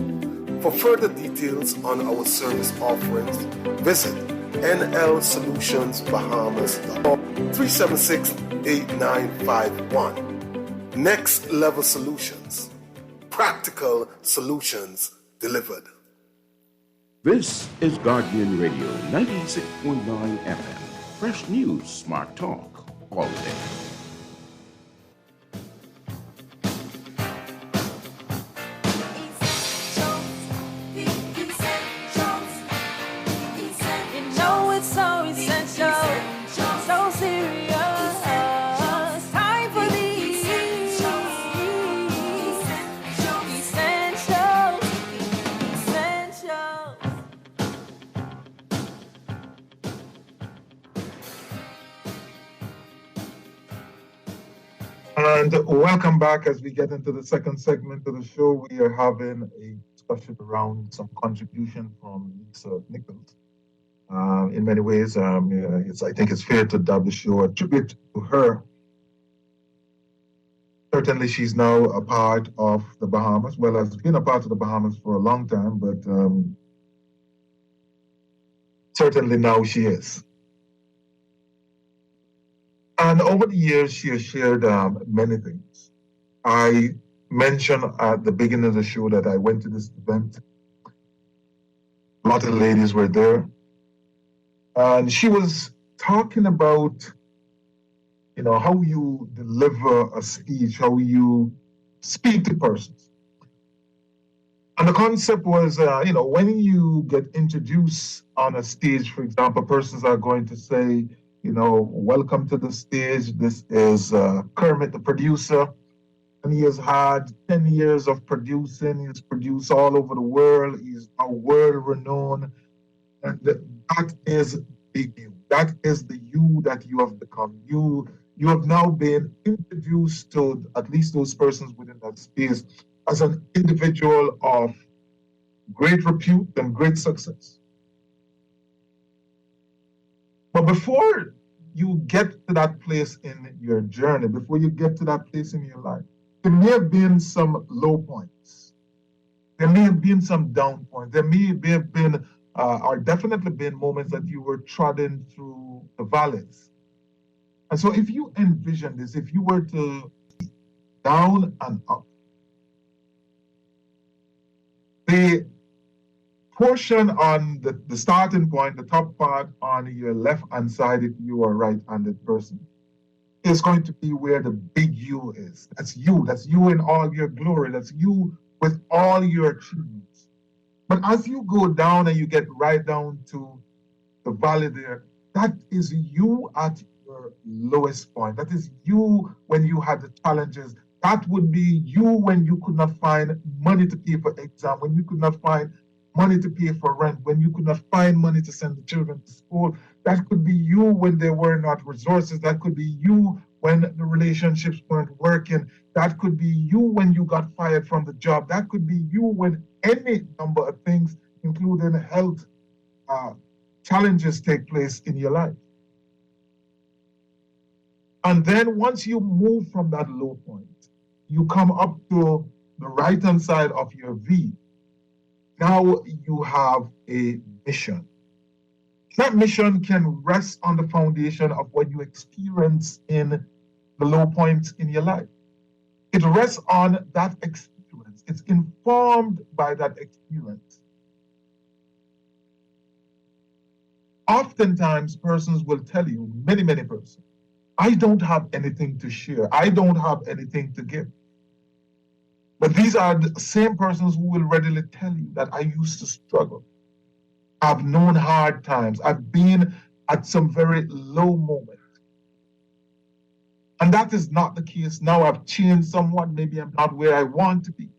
For further details on our service offerings, visit nlsolutionsbahamas.com 376-8951. Next Level Solutions. Practical solutions delivered. This is Guardian Radio 96.9 FM. Fresh news, smart talk, all day. And welcome back. As we get into the second segment of the show, we are having a discussion around some contribution from Lisa Nichols. In many ways, I think it's fair to dub the show a tribute to her. Certainly, she's now a part of the Bahamas. Well, has been a part of the Bahamas for a long time, but certainly now she is. And over the years, she has shared many things. I mentioned at the beginning of the show that I went to this event. A lot of the ladies were there. And she was talking about, how you deliver a speech, how you speak to persons. And the concept was, when you get introduced on a stage, for example, persons are going to say, welcome to the stage. This is Kermit, the producer. And he has had 10 years of producing. He's produced all over the world. He's a world-renowned. And that is big you. That is the you that you have become. You have now been introduced to at least those persons within that space as an individual of great repute and great success. But before you get to that place in your journey, before you get to that place in your life, there may have been some low points. There may have been some down points. There may have been, or definitely been moments that you were trodden through the valleys. And so if you envision this, if you were to down and up, the portion on the starting point, the top part on your left-hand side, if you are a right-handed person, is going to be where the big you is. That's you. That's you in all your glory. That's you with all your achievements. But as you go down and you get right down to the valley there, that is you at your lowest point. That is you when you had the challenges. That would be you when you could not find money to pay for exam, when you could not find money to pay for rent, when you could not find money to send the children to school. That could be you when there were not resources. That could be you when the relationships weren't working. That could be you when you got fired from the job. That could be you when any number of things, including health challenges, take place in your life. And then once you move from that low point, you come up to the right-hand side of your V. Now you have a mission. That mission can rest on the foundation of what you experience in the low points in your life. It rests on that experience. It's informed by that experience. Oftentimes, persons will tell you, many persons, I don't have anything to share. I don't have anything to give. But these are the same persons who will readily tell you that I used to struggle. I've known hard times. I've been at some very low moments. And that is not the case. Now I've changed somewhat. Maybe I'm not where I want to be.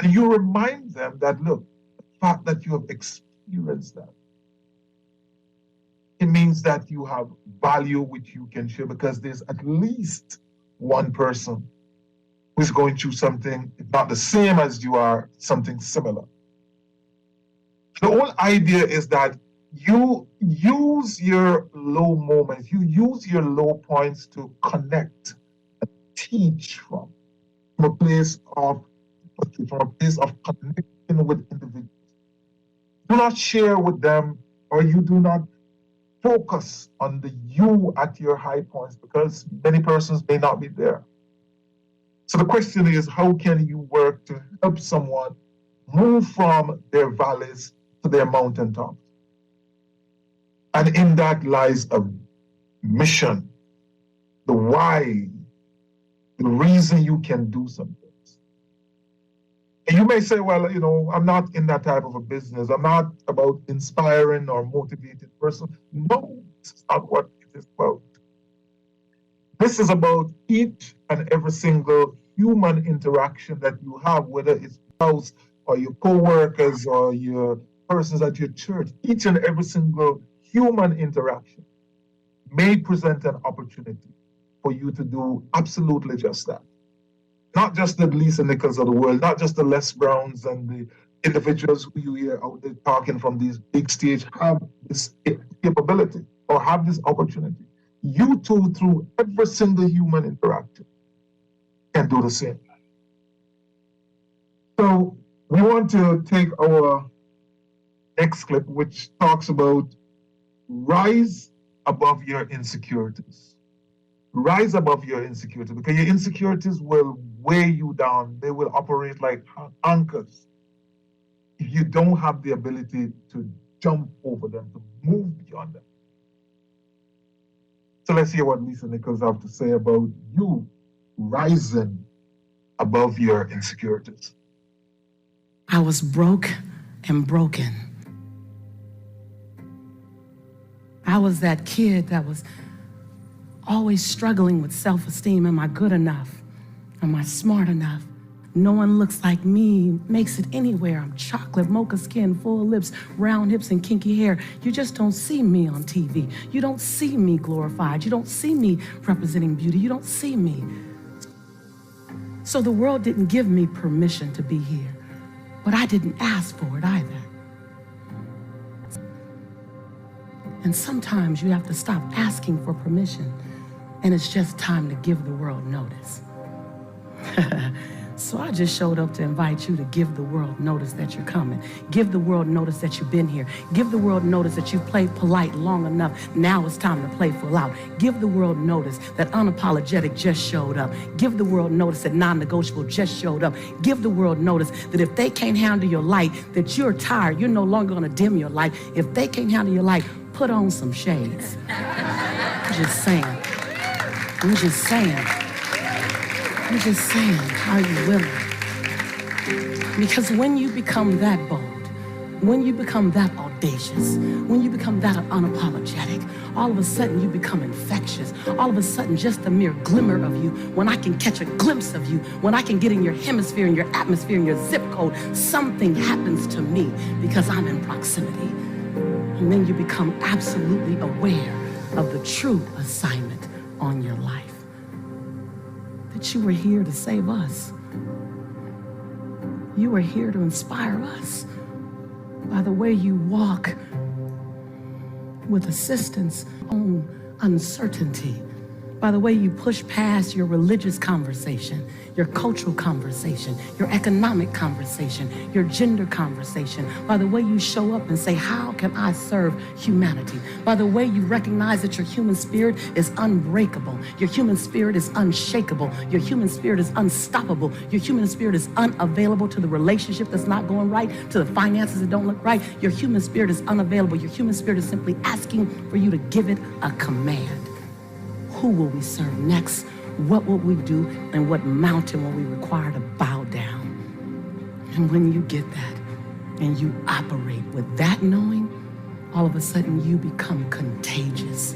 And you remind them that, look, the fact that you have experienced that, it means that you have value which you can share, because there's at least one person who's going through something, if not the same as you are, something similar. The whole idea is that you use your low moments, you use your low points to connect and teach from a place of connecting with individuals. Do not share with them, or you do not focus on the you at your high points, because many persons may not be there. So the question is, how can you work to help someone move from their valleys to their mountaintops? And in that lies a mission, the why, the reason you can do some things. And you may say, well, I'm not in that type of a business. I'm not about inspiring or motivated person. No, this is not what it is about. This is about each and every single human interaction that you have, whether it's spouse or your co-workers or your persons at your church. Each and every single human interaction may present an opportunity for you to do absolutely just that. Not just the Lisa Nichols of the world, not just the Les Browns and the individuals who you hear out there talking from these big stage have this capability or have this opportunity. You too, through every single human interaction, can do the same. So we want to take our next clip, which talks about rise above your insecurities. Rise above your insecurities, because your insecurities will weigh you down. They will operate like anchors if you don't have the ability to jump over them, to move beyond them. So let's hear what Lisa Nichols have to say about you rising above your insecurities. I was broke and broken. I was that kid that was always struggling with self-esteem. Am I good enough? Am I smart enough? No one looks like me, makes it anywhere. I'm chocolate, mocha skin, full lips, round hips, and kinky hair. You just don't see me on TV. You don't see me glorified. You don't see me representing beauty. You don't see me. So the world didn't give me permission to be here, but I didn't ask for it either. And sometimes you have to stop asking for permission, and it's just time to give the world notice. So I just showed up to invite you to give the world notice that you're coming. Give the world notice that you've been here. Give the world notice that you've played polite long enough. Now it's time to play full out. Give the world notice that unapologetic just showed up. Give the world notice that non-negotiable just showed up. Give the world notice that if they can't handle your light, that you're tired, you're no longer gonna dim your light. If they can't handle your light, put on some shades. I'm just saying. I'm just saying. I'm just saying, are you willing? Because when you become that bold, when you become that audacious, when you become that unapologetic, all of a sudden you become infectious. All of a sudden, just a mere glimmer of you, when I can catch a glimpse of you, when I can get in your hemisphere, in your atmosphere, in your zip code, something happens to me because I'm in proximity. And then you become absolutely aware of the true assignment on your life. That you were here to save us. You were here to inspire us by the way you walk with assistance on uncertainty, by the way you push past your religious conversation, your cultural conversation, your economic conversation, your gender conversation, by the way you show up and say, how can I serve humanity? By the way you recognize that your human spirit is unbreakable, your human spirit is unshakable, your human spirit is unstoppable, your human spirit is unavailable to the relationship that's not going right, to the finances that don't look right. Your human spirit is unavailable. Your human spirit is simply asking for you to give it a command. Who will we serve next? What will we do? And what mountain will we require to bow down? And when you get that and you operate with that knowing, all of a sudden you become contagious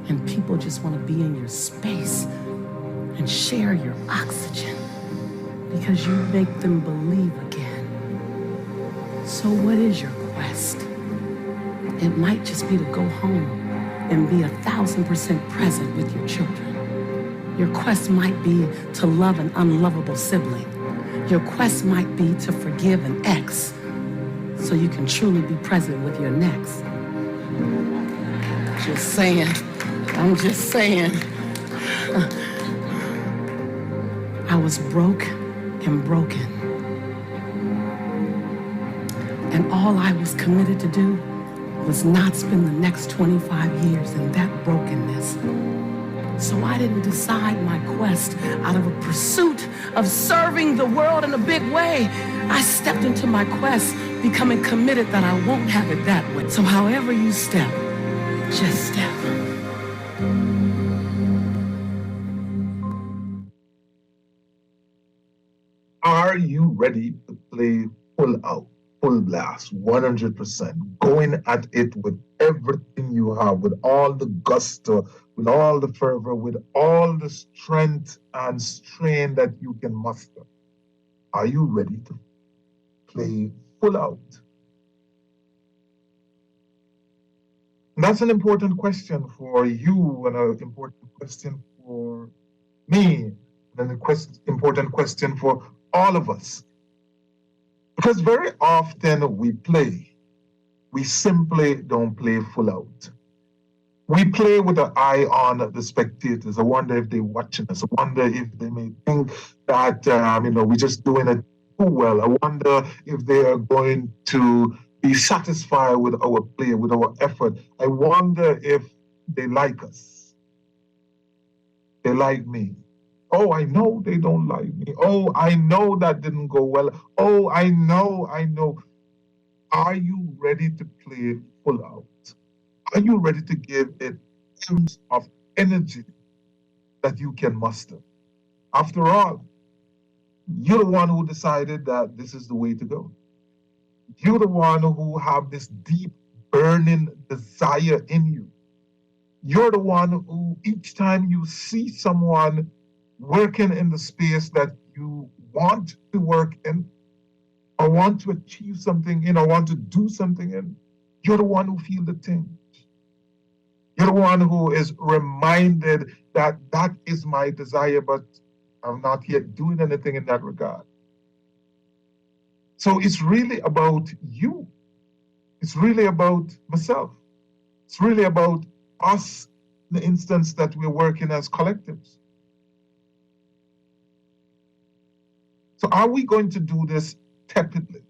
and people just want to be in your space and share your oxygen because you make them believe again. So what is your quest? It might just be to go home and be 1,000% present with your children. Your quest might be to love an unlovable sibling. Your quest might be to forgive an ex so you can truly be present with your next. Just saying, I'm just saying. I was broke and broken. And all I was committed to do was not spend the next 25 years in that brokenness. So I didn't decide my quest out of a pursuit of serving the world in a big way. I stepped into my quest becoming committed that I won't have it that way. So however you step, just step. Are you ready to play full out? Full blast, 100%, going at it with everything you have, with all the gusto, with all the fervor, with all the strength and strain that you can muster. Are you ready to play full out? And that's an important question for you and an important question for me, and an important question for all of us. Because very often we simply don't play full out. We play with an eye on the spectators. I wonder if they're watching us. I wonder if they may think that, we're just doing it too well. I wonder if they are going to be satisfied with our play, with our effort. I wonder if they like us. They like me. Oh, I know they don't like me. Oh, I know that didn't go well. Oh, I know. Are you ready to play full out? Are you ready to give it tons of energy that you can muster? After all, you're the one who decided that this is the way to go. You're the one who have this deep, burning desire in you. You're the one who, each time you see someone working in the space that you want to work in, or want to achieve something in, or want to do something in, you're the one who feels the thing. You're the one who is reminded that that is my desire, but I'm not yet doing anything in that regard. So it's really about you. It's really about myself. It's really about us, in the instance that we're working as collectives. So are we going to do this tepidly?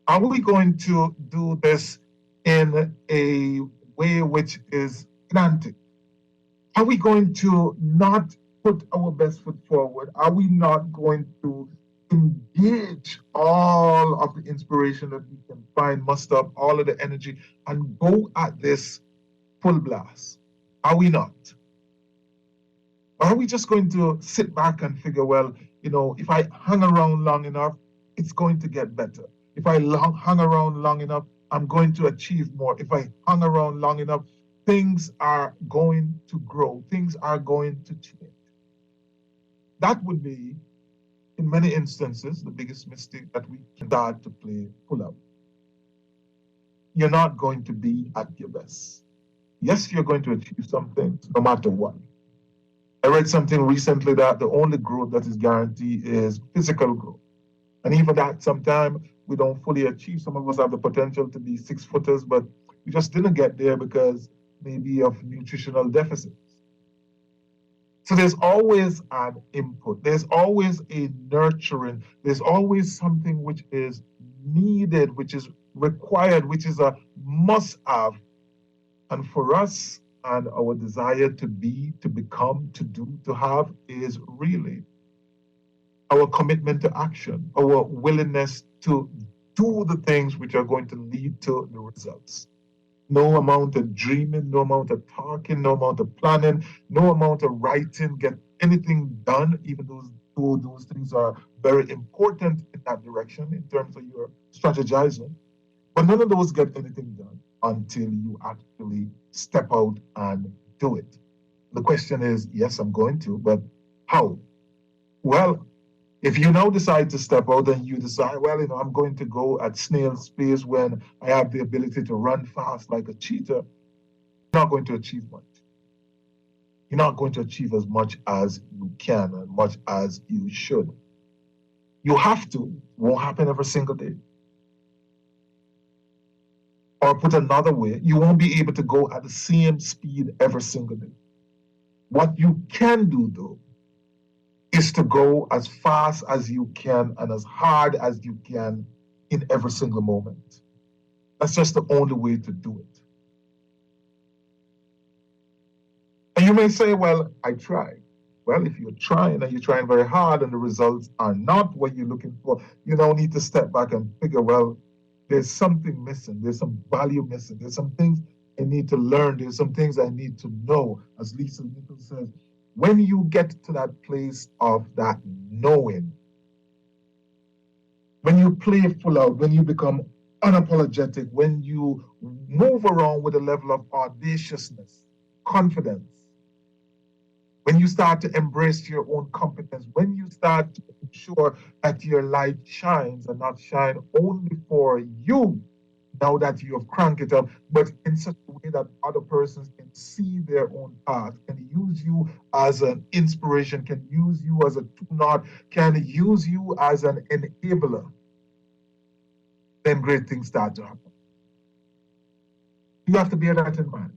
Are we going to do this in a way which is pedantic? Are we going to not put our best foot forward? Are we not going to engage all of the inspiration that we can find, muster up all of the energy, and go at this full blast? Are we not? Or are we just going to sit back and figure, well, if I hang around long enough, it's going to get better. If I hang around long enough, I'm going to achieve more. If I hang around long enough, things are going to grow. Things are going to change. That would be, in many instances, the biggest mistake that we can start to play full out. You're not going to be at your best. Yes, you're going to achieve something, no matter what. I read something recently that the only growth that is guaranteed is physical growth. And even that, sometimes we don't fully achieve. Some of us have the potential to be 6-footers, but we just didn't get there because maybe of nutritional deficits. So there's always an input. There's always a nurturing. There's always something which is needed, which is required, which is a must-have. And for us and our desire to be, to become, to do, to have is really our commitment to action, our willingness to do the things which are going to lead to the results. No amount of dreaming, no amount of talking, no amount of planning, no amount of writing get anything done, even though those things are very important in that direction in terms of your strategizing. But none of those get anything done until you actually step out and do it. The question is, yes, I'm going to, but how? Well, if you now decide to step out and you decide, well, I'm going to go at snail's pace when I have the ability to run fast like a cheetah, you're not going to achieve much. You're not going to achieve as much as you can and much as you should. You have to. It won't happen every single day. Or put another way, you won't be able to go at the same speed every single day. What you can do, though, is to go as fast as you can and as hard as you can in every single moment. That's just the only way to do it. And you may say, well, I tried. Well, if you're trying and you're trying very hard and the results are not what you're looking for, you now need to step back and figure, well, there's something missing. There's some value missing. There's some things I need to learn. There's some things I need to know. As Lisa Nichols says, when you get to that place of that knowing, when you play full out, when you become unapologetic, when you move around with a level of audaciousness, confidence, when you start to embrace your own competence, when you start to ensure that your light shines and not shine only for you, now that you have cranked it up, but in such a way that other persons can see their own path, can use you as an inspiration, can use you as a tune-out, can use you as an enabler, then great things start to happen. You have to bear that in mind.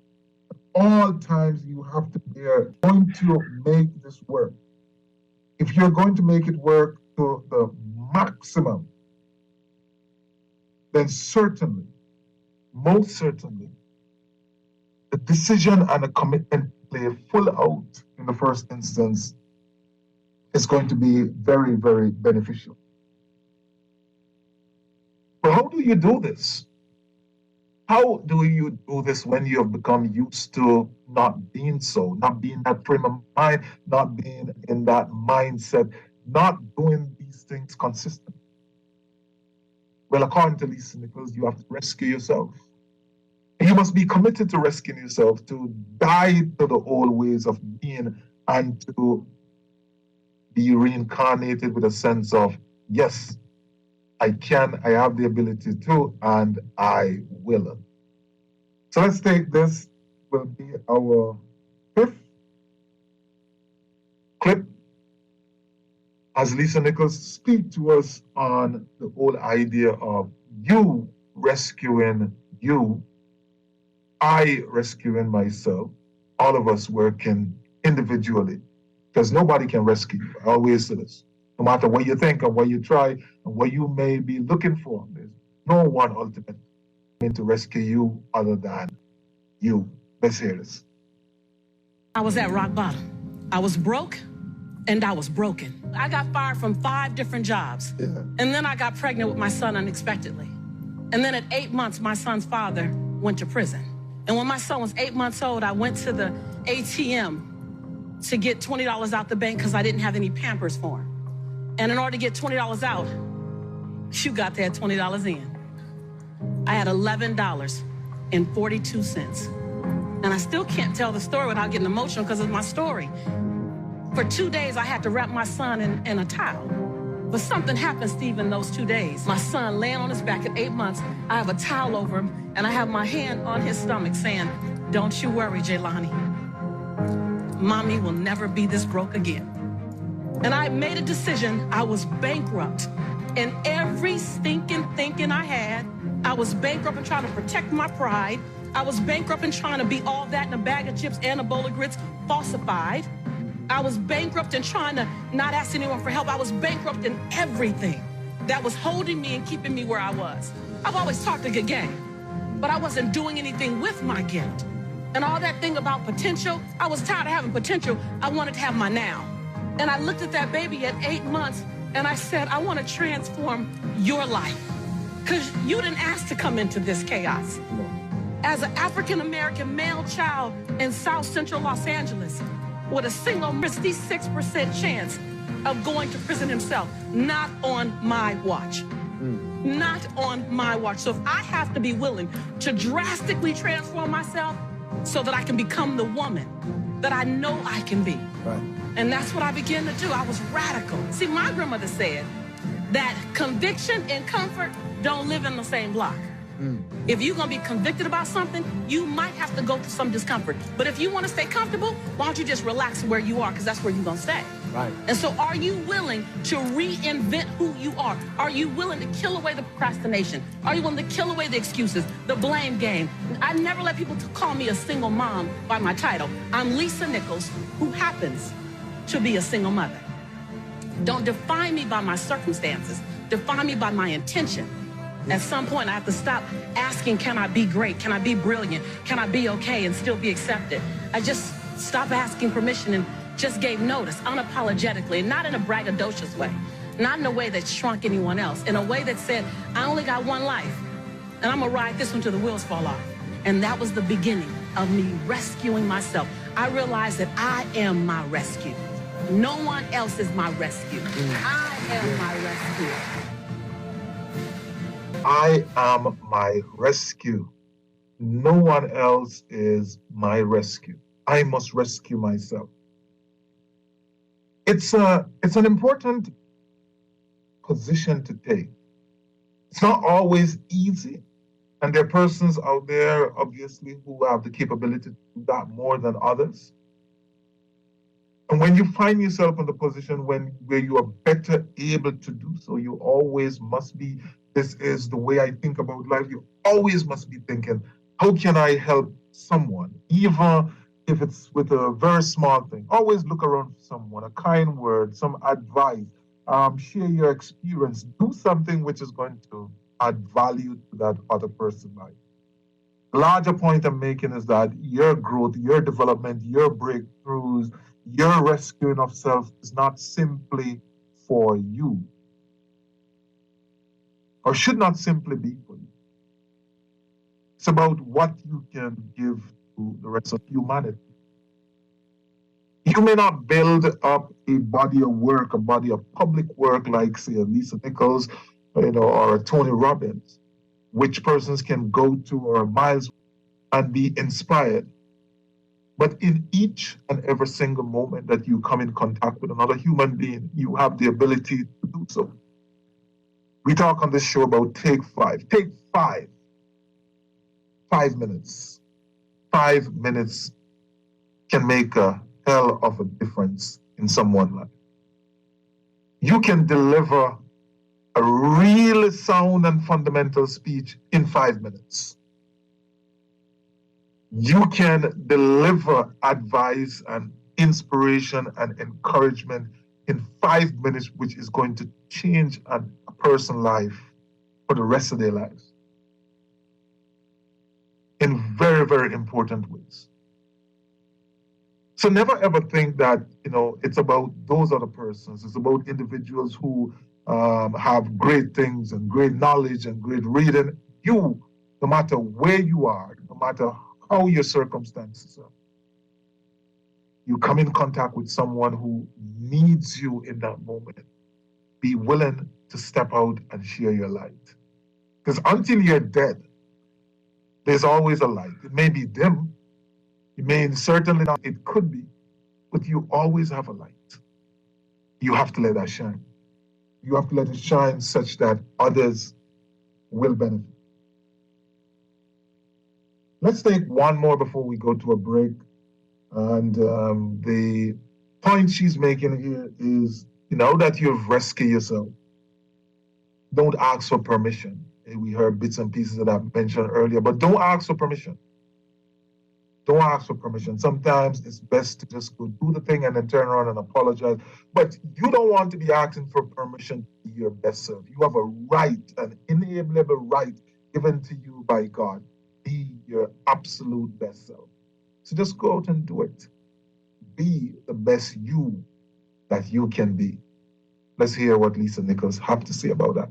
At all times, you have to bear, going to make this work. If you're going to make it work to the maximum, then certainly, most certainly, the decision and the commitment to play full out in the first instance is going to be very, very beneficial. But how do you do this? How do you do this when you have become used to not being so, not being that frame of mind, not being in that mindset, not doing these things consistently? Well, according to Lisa Nichols, you have to rescue yourself. And you must be committed to rescuing yourself, to die to the old ways of being and to be reincarnated with a sense of, yes, I can, I have the ability to, and I will. So let's take this, will be our 5th clip as Lisa Nichols speaks to us on the whole idea of you rescuing you, I rescuing myself, all of us working individually, because nobody can rescue you. I always say this. No matter what you think and what you try and what you may be looking for, there's no one ultimately to rescue you other than you. Let's hear this. I was at rock bottom. I was broke and I was broken. I got fired from 5 different jobs. Yeah. And then I got pregnant with my son unexpectedly. And then at 8 months, my son's father went to prison. And when my son was 8 months old, I went to the ATM to get $20 out the bank because I didn't have any Pampers for him. And in order to get $20 out, you got to add $20 in. I had $11.42. And I still can't tell the story without getting emotional because it's my story. For 2 days, I had to wrap my son in a towel. But something happened, Steve, in those 2 days. My son laying on his back at 8 months, I have a towel over him, and I have my hand on his stomach saying, "Don't you worry, Jaylani. Mommy will never be this broke again." And I made a decision. I was bankrupt. In every stinking thinking I had, I was bankrupt in trying to protect my pride. I was bankrupt in trying to be all that in a bag of chips and a bowl of grits, falsified. I was bankrupt and trying to not ask anyone for help. I was bankrupt in everything that was holding me and keeping me where I was. I've always talked a good game, but I wasn't doing anything with my gift. And all that thing about potential, I was tired of having potential. I wanted to have my now. And I looked at that baby at 8 months and I said, I want to transform your life. Because you didn't ask to come into this chaos. As an African-American male child in South Central Los Angeles, with a single 56% chance of going to prison himself, not on my watch. Not on my watch. So if I have to be willing to drastically transform myself so that I can become the woman that I know I can be. Right. And that's what I began to do. I was radical. See, my grandmother said that conviction and comfort don't live in the same block. If you're going to be convicted about something, you might have to go through some discomfort. But if you want to stay comfortable, why don't you just relax where you are, because that's where you're going to stay. Right. And so are you willing to reinvent who you are? Are you willing to kill away the procrastination? Are you willing to kill away the excuses, the blame game? I never let people call me a single mom by my title. I'm Lisa Nichols, who happens to be a single mother. Don't define me by my circumstances. Define me by my intention. At some point, I have to stop asking, can I be great? Can I be brilliant? Can I be okay and still be accepted? I just stopped asking permission and just gave notice unapologetically, and not in a braggadocious way, not in a way that shrunk anyone else, in a way that said, I only got one life, and I'm gonna ride this one till the wheels fall off. And that was the beginning of me rescuing myself. I realized that I am my rescue. No one else is my rescue. I am my rescue. I am my rescue. No one else is my rescue. I must rescue myself. It's an important position to take. It's not always easy. And there are persons out there, obviously, who have the capability to do that more than others. And when you find yourself in the position where you are better able to do so, you always must be, this is the way I think about life, you always must be thinking, how can I help someone? Even if it's with a very small thing, always look around for someone, a kind word, some advice, share your experience, do something which is going to add value to that other person's life. The larger point I'm making is that your growth, your development, your breakthroughs, your rescuing of self is not simply for you, or should not simply be for you. It's about what you can give to the rest of humanity. You may not build up a body of work, a body of public work like, say, a Lisa Nichols, or a Tony Robbins, which persons can go to, or Miles, and be inspired. But in each and every single moment that you come in contact with another human being, you have the ability to do so. We talk on this show about take 5. Take 5. 5 minutes. 5 minutes can make a hell of a difference in someone's life. You can deliver a really sound and fundamental speech in 5 minutes. You can deliver advice and inspiration and encouragement in 5 minutes, which is going to change a person's life for the rest of their lives in very, very important ways. So never ever think that, it's about those other persons. It's about individuals who have great things and great knowledge and great reading. You, no matter where you are, no matter how your circumstances are, you come in contact with someone who needs you in that moment. Be willing to step out and share your light. Because until you're dead, there's always a light. It may be dim. It may certainly not, it could be, but you always have a light. You have to let that shine. You have to let it shine such that others will benefit. Let's take one more before we go to a break. And the point she's making here is, now that you've rescued yourself, don't ask for permission. We heard bits and pieces of that mentioned earlier, but don't ask for permission. Don't ask for permission. Sometimes it's best to just go do the thing and then turn around and apologize. But you don't want to be asking for permission to be your best self. You have a right, an inalienable right given to you by God. Be your absolute best self. So just go out and do it. Be the best you that you can be. Let's hear what Lisa Nichols have to say about that.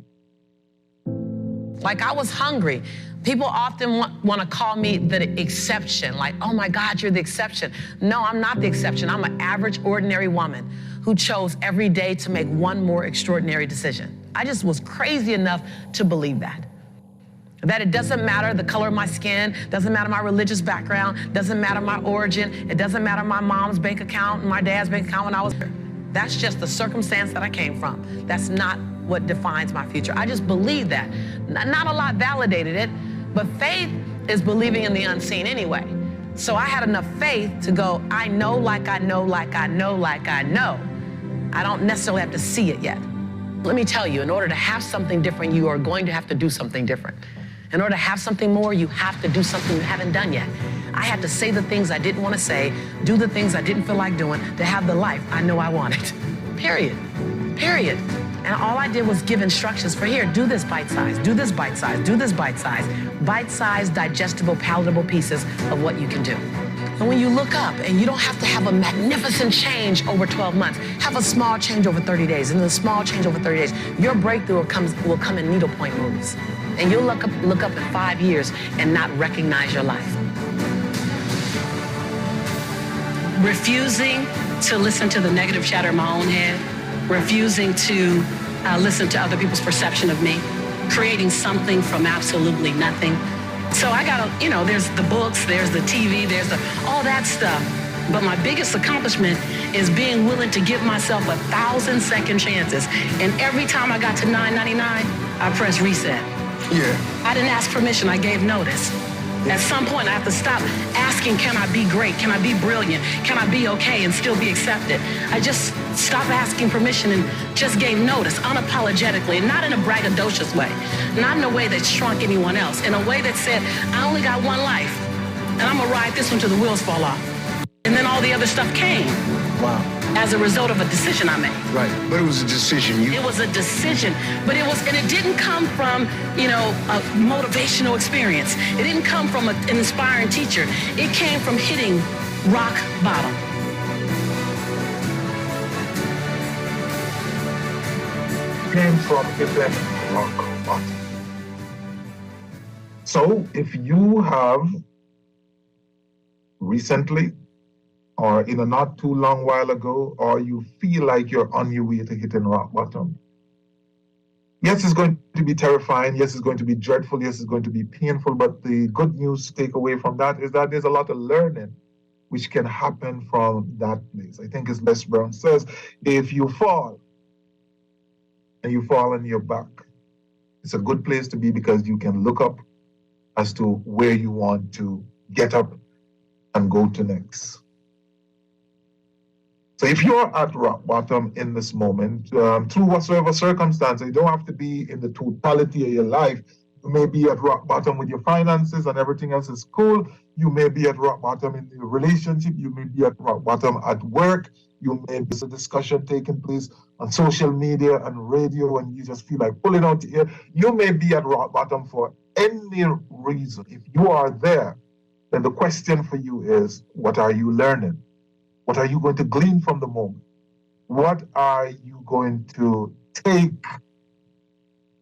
Like, I was hungry. People often want to call me the exception. Like, oh my God, you're the exception. No, I'm not the exception. I'm an average, ordinary woman who chose every day to make one more extraordinary decision. I just was crazy enough to believe that. That it doesn't matter the color of my skin, doesn't matter my religious background, doesn't matter my origin, it doesn't matter my mom's bank account and my dad's bank account when I was there. That's just the circumstance that I came from. That's not what defines my future. I just believe that. Not a lot validated it, but faith is believing in the unseen anyway. So I had enough faith to go, I know like I know, like I know, like I know. I don't necessarily have to see it yet. Let me tell you, in order to have something different, you are going to have to do something different. In order to have something more, you have to do something you haven't done yet. I had to say the things I didn't want to say, do the things I didn't feel like doing to have the life I know I wanted. Period. Period. And all I did was give instructions for here, do this bite size, do this bite size, do this bite size. Bite-sized, digestible, palatable pieces of what you can do. And when you look up, and you don't have to have a magnificent change over 12 months, have a small change over 30 days, and then a small change over 30 days. Your breakthrough will come in needlepoint moves. And you'll look up in 5 years and not recognize your life. Refusing to listen to the negative chatter in my own head, refusing to listen to other people's perception of me, creating something from absolutely nothing. So I got there's the books, there's the TV, there's all that stuff. But my biggest accomplishment is being willing to give myself 1,000 second chances. And every time I got to 999, I pressed reset. Yeah. I didn't ask permission, I gave notice. At some point, I have to stop asking, can I be great? Can I be brilliant? Can I be okay and still be accepted? I just stopped asking permission and just gave notice unapologetically, and not in a braggadocious way, not in a way that shrunk anyone else, in a way that said, I only got one life, and I'm gonna ride this one till the wheels fall off. And then all the other stuff came. Wow. As a result of a decision I made. Right, but it was a decision. It was a decision, but it didn't come from, a motivational experience. It didn't come from an inspiring teacher. It came from hitting rock bottom. Came from hitting rock bottom. So if you have recently, or in a not too long while ago, or you feel like you're on your way to hitting rock bottom. Yes, it's going to be terrifying. Yes, it's going to be dreadful. Yes, it's going to be painful. But the good news to take away from that is that there's a lot of learning which can happen from that place. I think as Les Brown says, if you fall and you fall on your back, it's a good place to be because you can look up as to where you want to get up and go to next. So if you're at rock bottom in this moment, through whatsoever circumstance, you don't have to be in the totality of your life. You may be at rock bottom with your finances and everything else is cool. You may be at rock bottom in your relationship. You may be at rock bottom at work. You may be a discussion taking place on social media and radio and you just feel like pulling out the ear. You may be at rock bottom for any reason. If you are there, then the question for you is, what are you learning? What are you going to glean from the moment? What are you going to take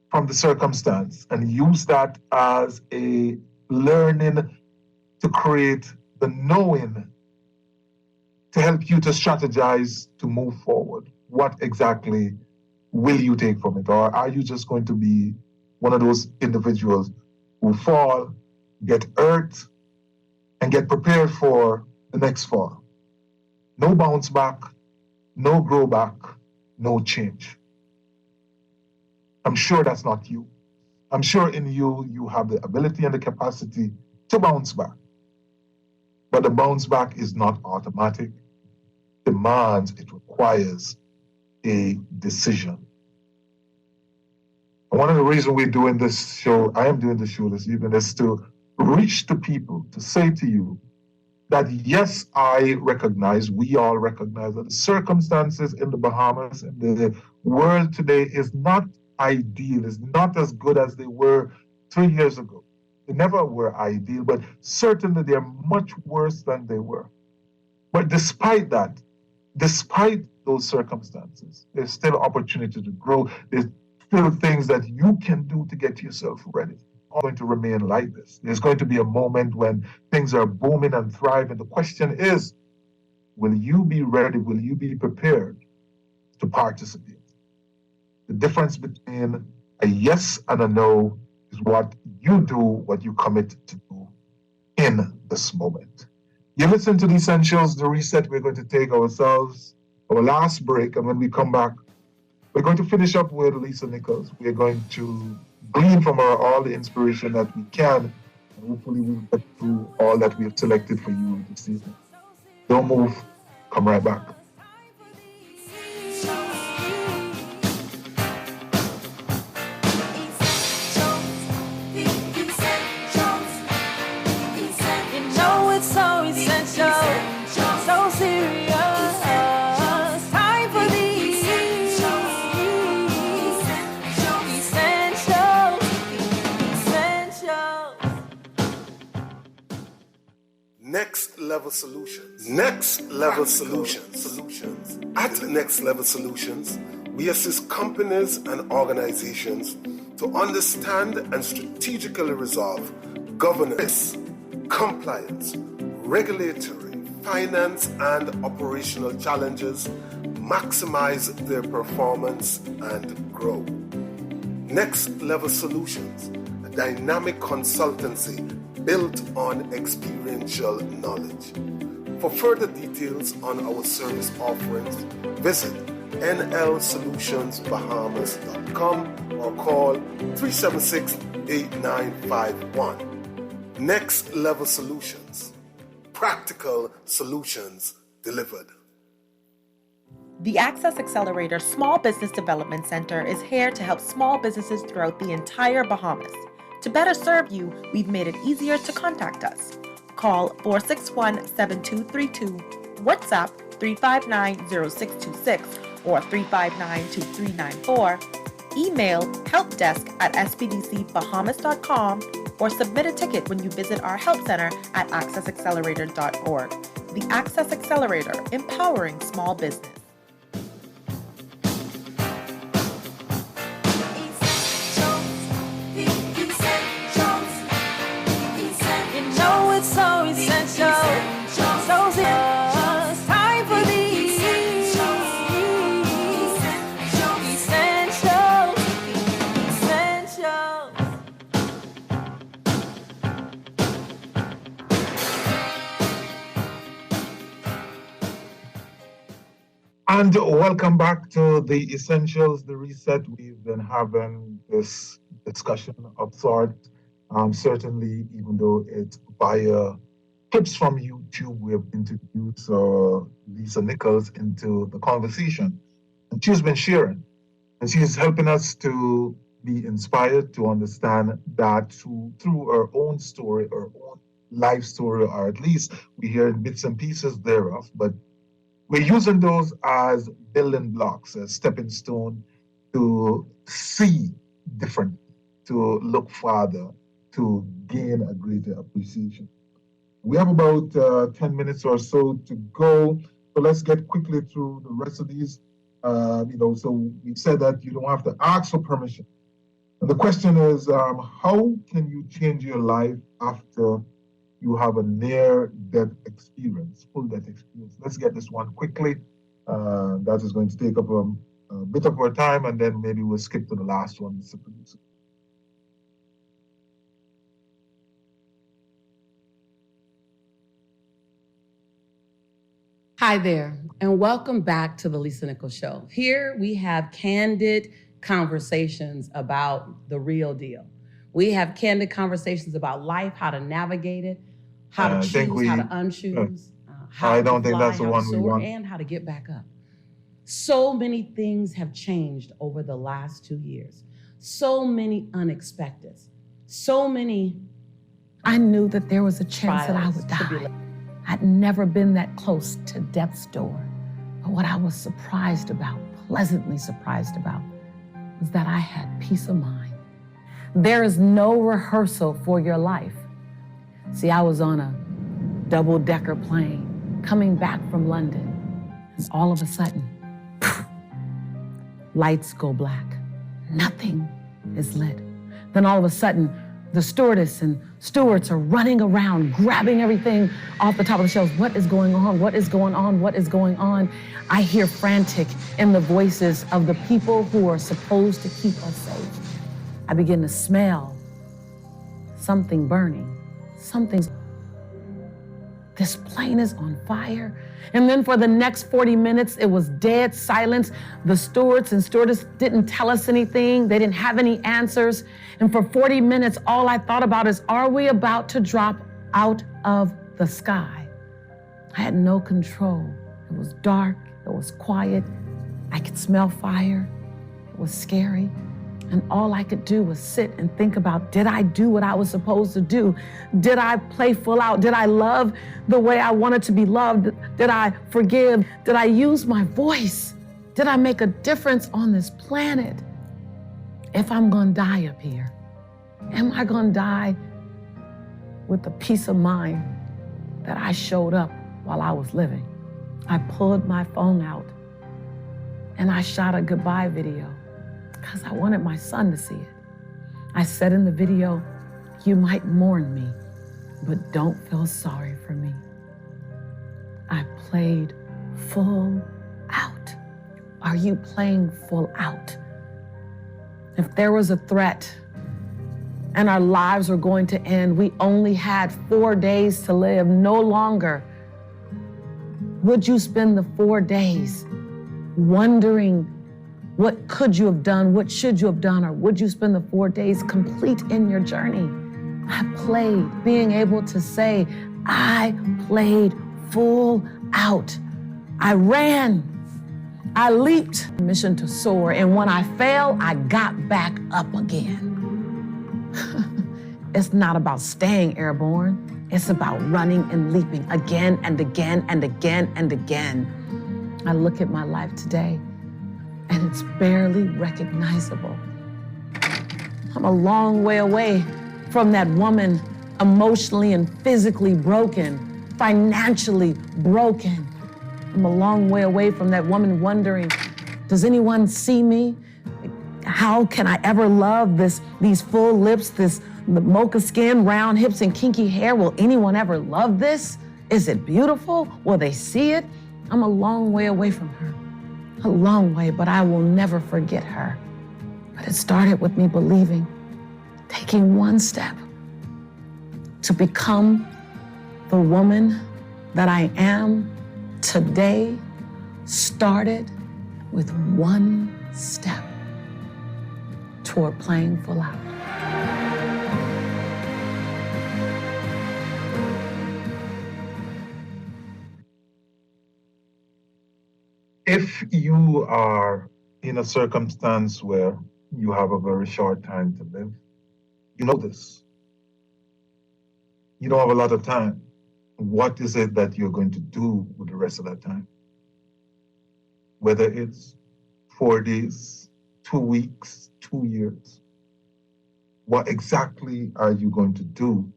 from the circumstance and use that as a learning to create the knowing to help you to strategize to move forward? What exactly will you take from it? Or are you just going to be one of those individuals who fall, get hurt, and get prepared for the next fall? No bounce back, no grow back, no change. I'm sure that's not you. I'm sure in you, you have the ability and the capacity to bounce back. But the bounce back is not automatic. It demands, it requires a decision. And one of the reasons we're doing this show, I am doing the show this evening, is to reach the people, to say to you, that yes, I recognize, we all recognize that the circumstances in the Bahamas and the world today is not ideal, is not as good as they were 3 years ago. They never were ideal, but certainly they're much worse than they were. But despite that, despite those circumstances, there's still opportunity to grow. There's still things that you can do to get yourself ready. It's going to remain like this. There's going to be a moment when things are booming and thriving. The question is, will you be ready? Will you be prepared to participate? The difference between a yes and a no is what you do, what you commit to do in this moment. You listen to the Essentials, The Reset. We're going to take ourselves our last break, and when we come back, we're going to finish up with Lisa Nichols. We're going to glean from her all the inspiration that we can, and hopefully we'll get through all that we have selected for you this evening. Don't move. Come right back. Next Level Solutions. Next Level Solutions. At Next Level Solutions, we assist companies and organizations to understand and strategically resolve governance, compliance, regulatory, finance, and operational challenges, maximize their performance, and grow. Next Level Solutions, a dynamic consultancy built on experiential knowledge. For further details on our service offerings, visit nlsolutionsbahamas.com or call 376-8951. Next Level Solutions. Practical solutions delivered. The Access Accelerator Small Business Development Center is here to help small businesses throughout the entire Bahamas. To better serve you, we've made it easier to contact us. Call 461-7232, WhatsApp 359-0626 or 359-2394, email helpdesk@spdcbahamas.com, or submit a ticket when you visit our help center at accessaccelerator.org. The Access Accelerator, empowering small business. So essential, so serious. Time for the essential. And welcome back to the Essentials, The Reset. We've been having this discussion of sorts. Certainly, even though it's via clips from YouTube, we have introduced Lisa Nichols into the conversation. And she's been sharing. And she's helping us to be inspired to understand that through her own story, her own life story, or at least we hear bits and pieces thereof. But we're using those as building blocks, as stepping stone to see different, to look farther, to gain a greater appreciation. We have about 10 minutes or so to go. So let's get quickly through the rest of these. So we said that you don't have to ask for permission. And the question is, how can you change your life after you have a near-death experience, full-death experience? Let's get this one quickly. That is going to take up a bit of our time, and then maybe we'll skip to the last one, Mr. Producer. Hi there, and welcome back to the Lisa Nichols Show. Here we have candid conversations about the real deal. We have candid conversations about life, how to navigate it, how to choose, how to unchoose, how to fly, how to soar, and how to get back up. So many things have changed over the last 2 years. So many unexpected. So many. I knew that there was a chance that I would die. I'd never been that close to death's door. But what I was surprised about, pleasantly surprised about, was that I had peace of mind. There is no rehearsal for your life. See, I was on a double-decker plane coming back from London, and all of a sudden, lights go black. Nothing is lit. Then all of a sudden, the stewardess and stewards are running around, grabbing everything off the top of the shelves. What is going on? What is going on? What is going on? I hear frantic in the voices of the people who are supposed to keep us safe. I begin to smell something burning. This plane is on fire. And then for the next 40 minutes, it was dead silence. The stewards and stewardess didn't tell us anything. They didn't have any answers. And for 40 minutes, all I thought about is, are we about to drop out of the sky? I had no control. It was dark. It was quiet. I could smell fire. It was scary. And all I could do was sit and think about, did I do what I was supposed to do? Did I play full out? Did I love the way I wanted to be loved? Did I forgive? Did I use my voice? Did I make a difference on this planet? If I'm gonna die up here, am I gonna die with the peace of mind that I showed up while I was living? I pulled my phone out and I shot a goodbye video, because I wanted my son to see it. I said in the video, you might mourn me, but don't feel sorry for me. I played full out. Are you playing full out? If there was a threat and our lives were going to end, we only had 4 days to live, no longer. Would you spend the 4 days wondering, what could you have done? What should you have done? Or would you spend the 4 days complete in your journey? I played, being able to say, I played full out. I ran, I leaped, mission to soar. And when I fell, I got back up again. It's not about staying airborne. It's about running and leaping again and again and again and again. I look at my life today, and it's barely recognizable. I'm a long way away from that woman emotionally and physically broken, financially broken. I'm a long way away from that woman wondering, does anyone see me? How can I ever love these full lips, the mocha skin, round hips, and kinky hair? Will anyone ever love this? Is it beautiful? Will they see it? I'm a long way away from her. A long way, but I will never forget her. But it started with me believing, taking one step to become the woman that I am today, started with one step toward playing full out. If you are in a circumstance where you have a very short time to live, you know this. You don't have a lot of time. What is it that you're going to do with the rest of that time? Whether it's 4 days, 2 weeks, 2 years, what exactly are you going to do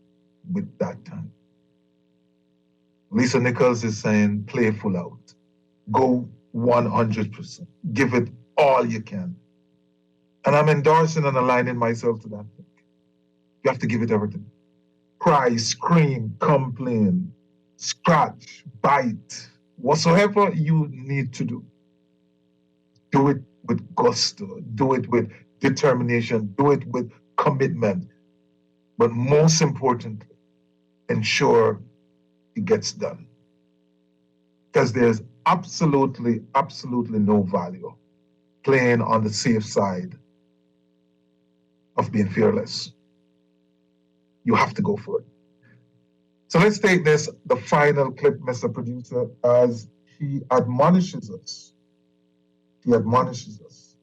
with that time? Lisa Nichols is saying, play full out. Go 100%. Give it all you can. And I'm endorsing and aligning myself to that. You have to give it everything. Cry, scream, complain, scratch, bite, whatsoever you need to do. Do it with gusto. Do it with determination. Do it with commitment. But most importantly, ensure it gets done. Because there's absolutely no value playing on the safe side of being fearless. You have to go for it. So let's take this, the final clip, Mr. Producer, as he admonishes us. He admonishes us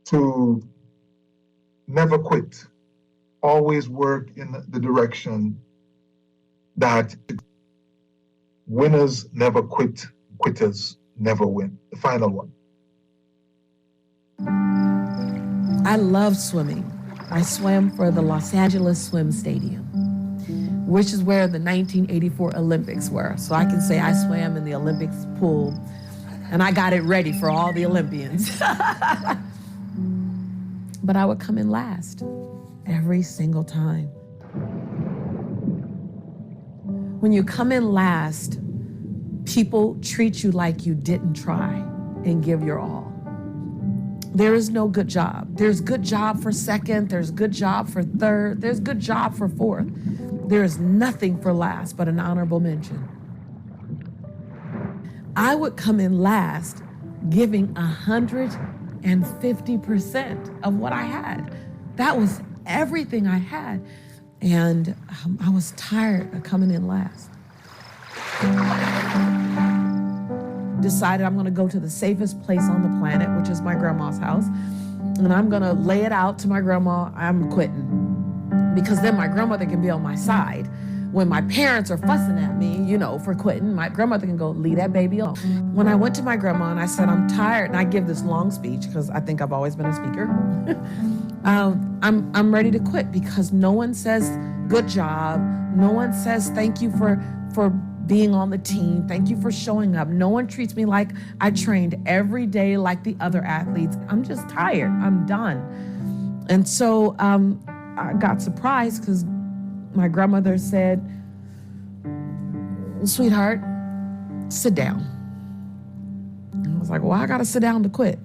to never quit, always work in the direction that Winners never quit, quitters never win. The final one. I love swimming. I swam for the Los Angeles Swim Stadium, which is where the 1984 Olympics were. So I can say I swam in the Olympics pool, and I got it ready for all the Olympians. But I would come in last every single time. When you come in last, people treat you like you didn't try and give your all. There is no good job. There's good job for second, there's good job for third, there's good job for fourth. There is nothing for last but an honorable mention. I would come in last giving 150% of what I had. That was everything I had. And I was tired of coming in last. Decided I'm gonna go to the safest place on the planet, which is my grandma's house. And I'm gonna lay it out to my grandma, I'm quitting. Because then my grandmother can be on my side. When my parents are fussing at me, for quitting, my grandmother can go, leave that baby alone. When I went to my grandma and I said, I'm tired, and I give this long speech, because I think I've always been a speaker. I'm ready to quit because no one says good job. No one says thank you for being on the team. Thank you for showing up. No one treats me like I trained every day like the other athletes. I'm just tired. I'm done. And so I got surprised because my grandmother said, sweetheart, sit down. And I was like, well, I got to sit down to quit.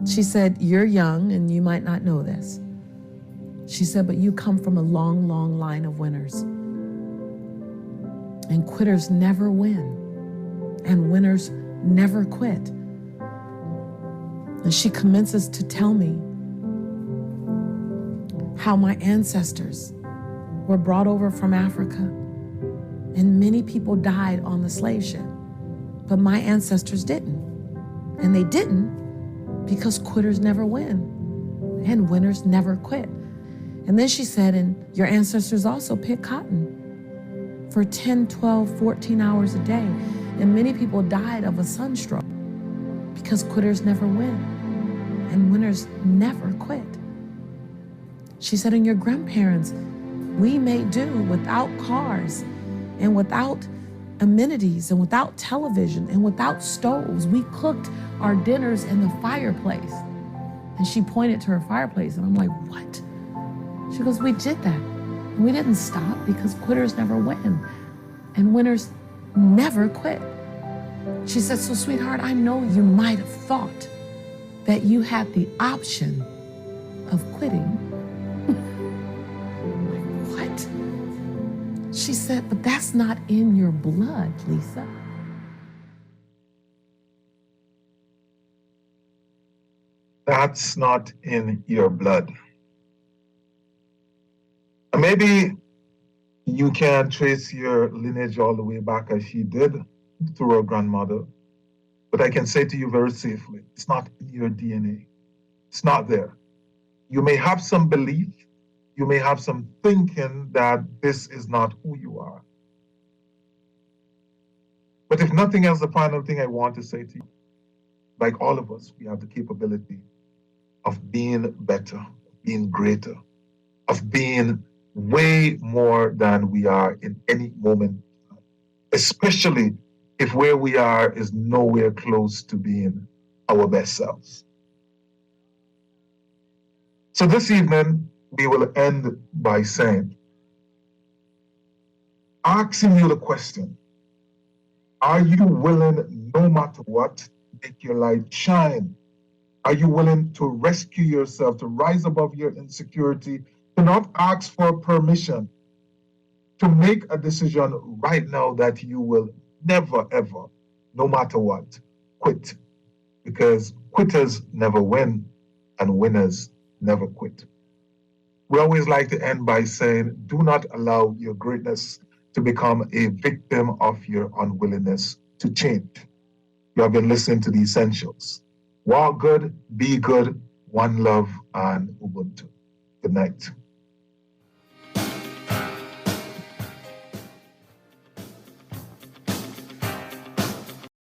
She said, you're young and you might not know this. She said, but you come from a long, long line of winners. And quitters never win. And winners never quit. And she commences to tell me how my ancestors were brought over from Africa. And many people died on the slave ship. But my ancestors didn't. And they didn't because quitters never win. And winners never quit. And then she said, and your ancestors also picked cotton for 10, 12, 14 hours a day. And many people died of a sunstroke because quitters never win and winners never quit. She said, and your grandparents, we made do without cars and without amenities and without television and without stoves. We cooked our dinners in the fireplace. And she pointed to her fireplace and I'm like, what? She goes, we did that. And we didn't stop because quitters never win and winners never quit. She said, so sweetheart, I know you might have thought that you had the option of quitting. What? She said, but that's not in your blood, Lisa. That's not in your blood. Maybe you can trace your lineage all the way back as she did through her grandmother. But I can say to you very safely, it's not in your DNA. It's not there. You may have some belief, you may have some thinking that this is not who you are. But if nothing else, the final thing I want to say to you, like all of us, we have the capability of being better, being greater, of being way more than we are in any moment, especially if where we are is nowhere close to being our best selves. So this evening, we will end by saying, asking you the question, are you willing, no matter what, to make your light shine? Are you willing to rescue yourself, to rise above your insecurity, to not ask for permission, to make a decision right now that you will never, ever, no matter what, quit? Because quitters never win and winners never quit. We always like to end by saying, do not allow your greatness to become a victim of your unwillingness to change. You have been listening to The Essentials. Walk good, be good, one love, and Ubuntu. Good night.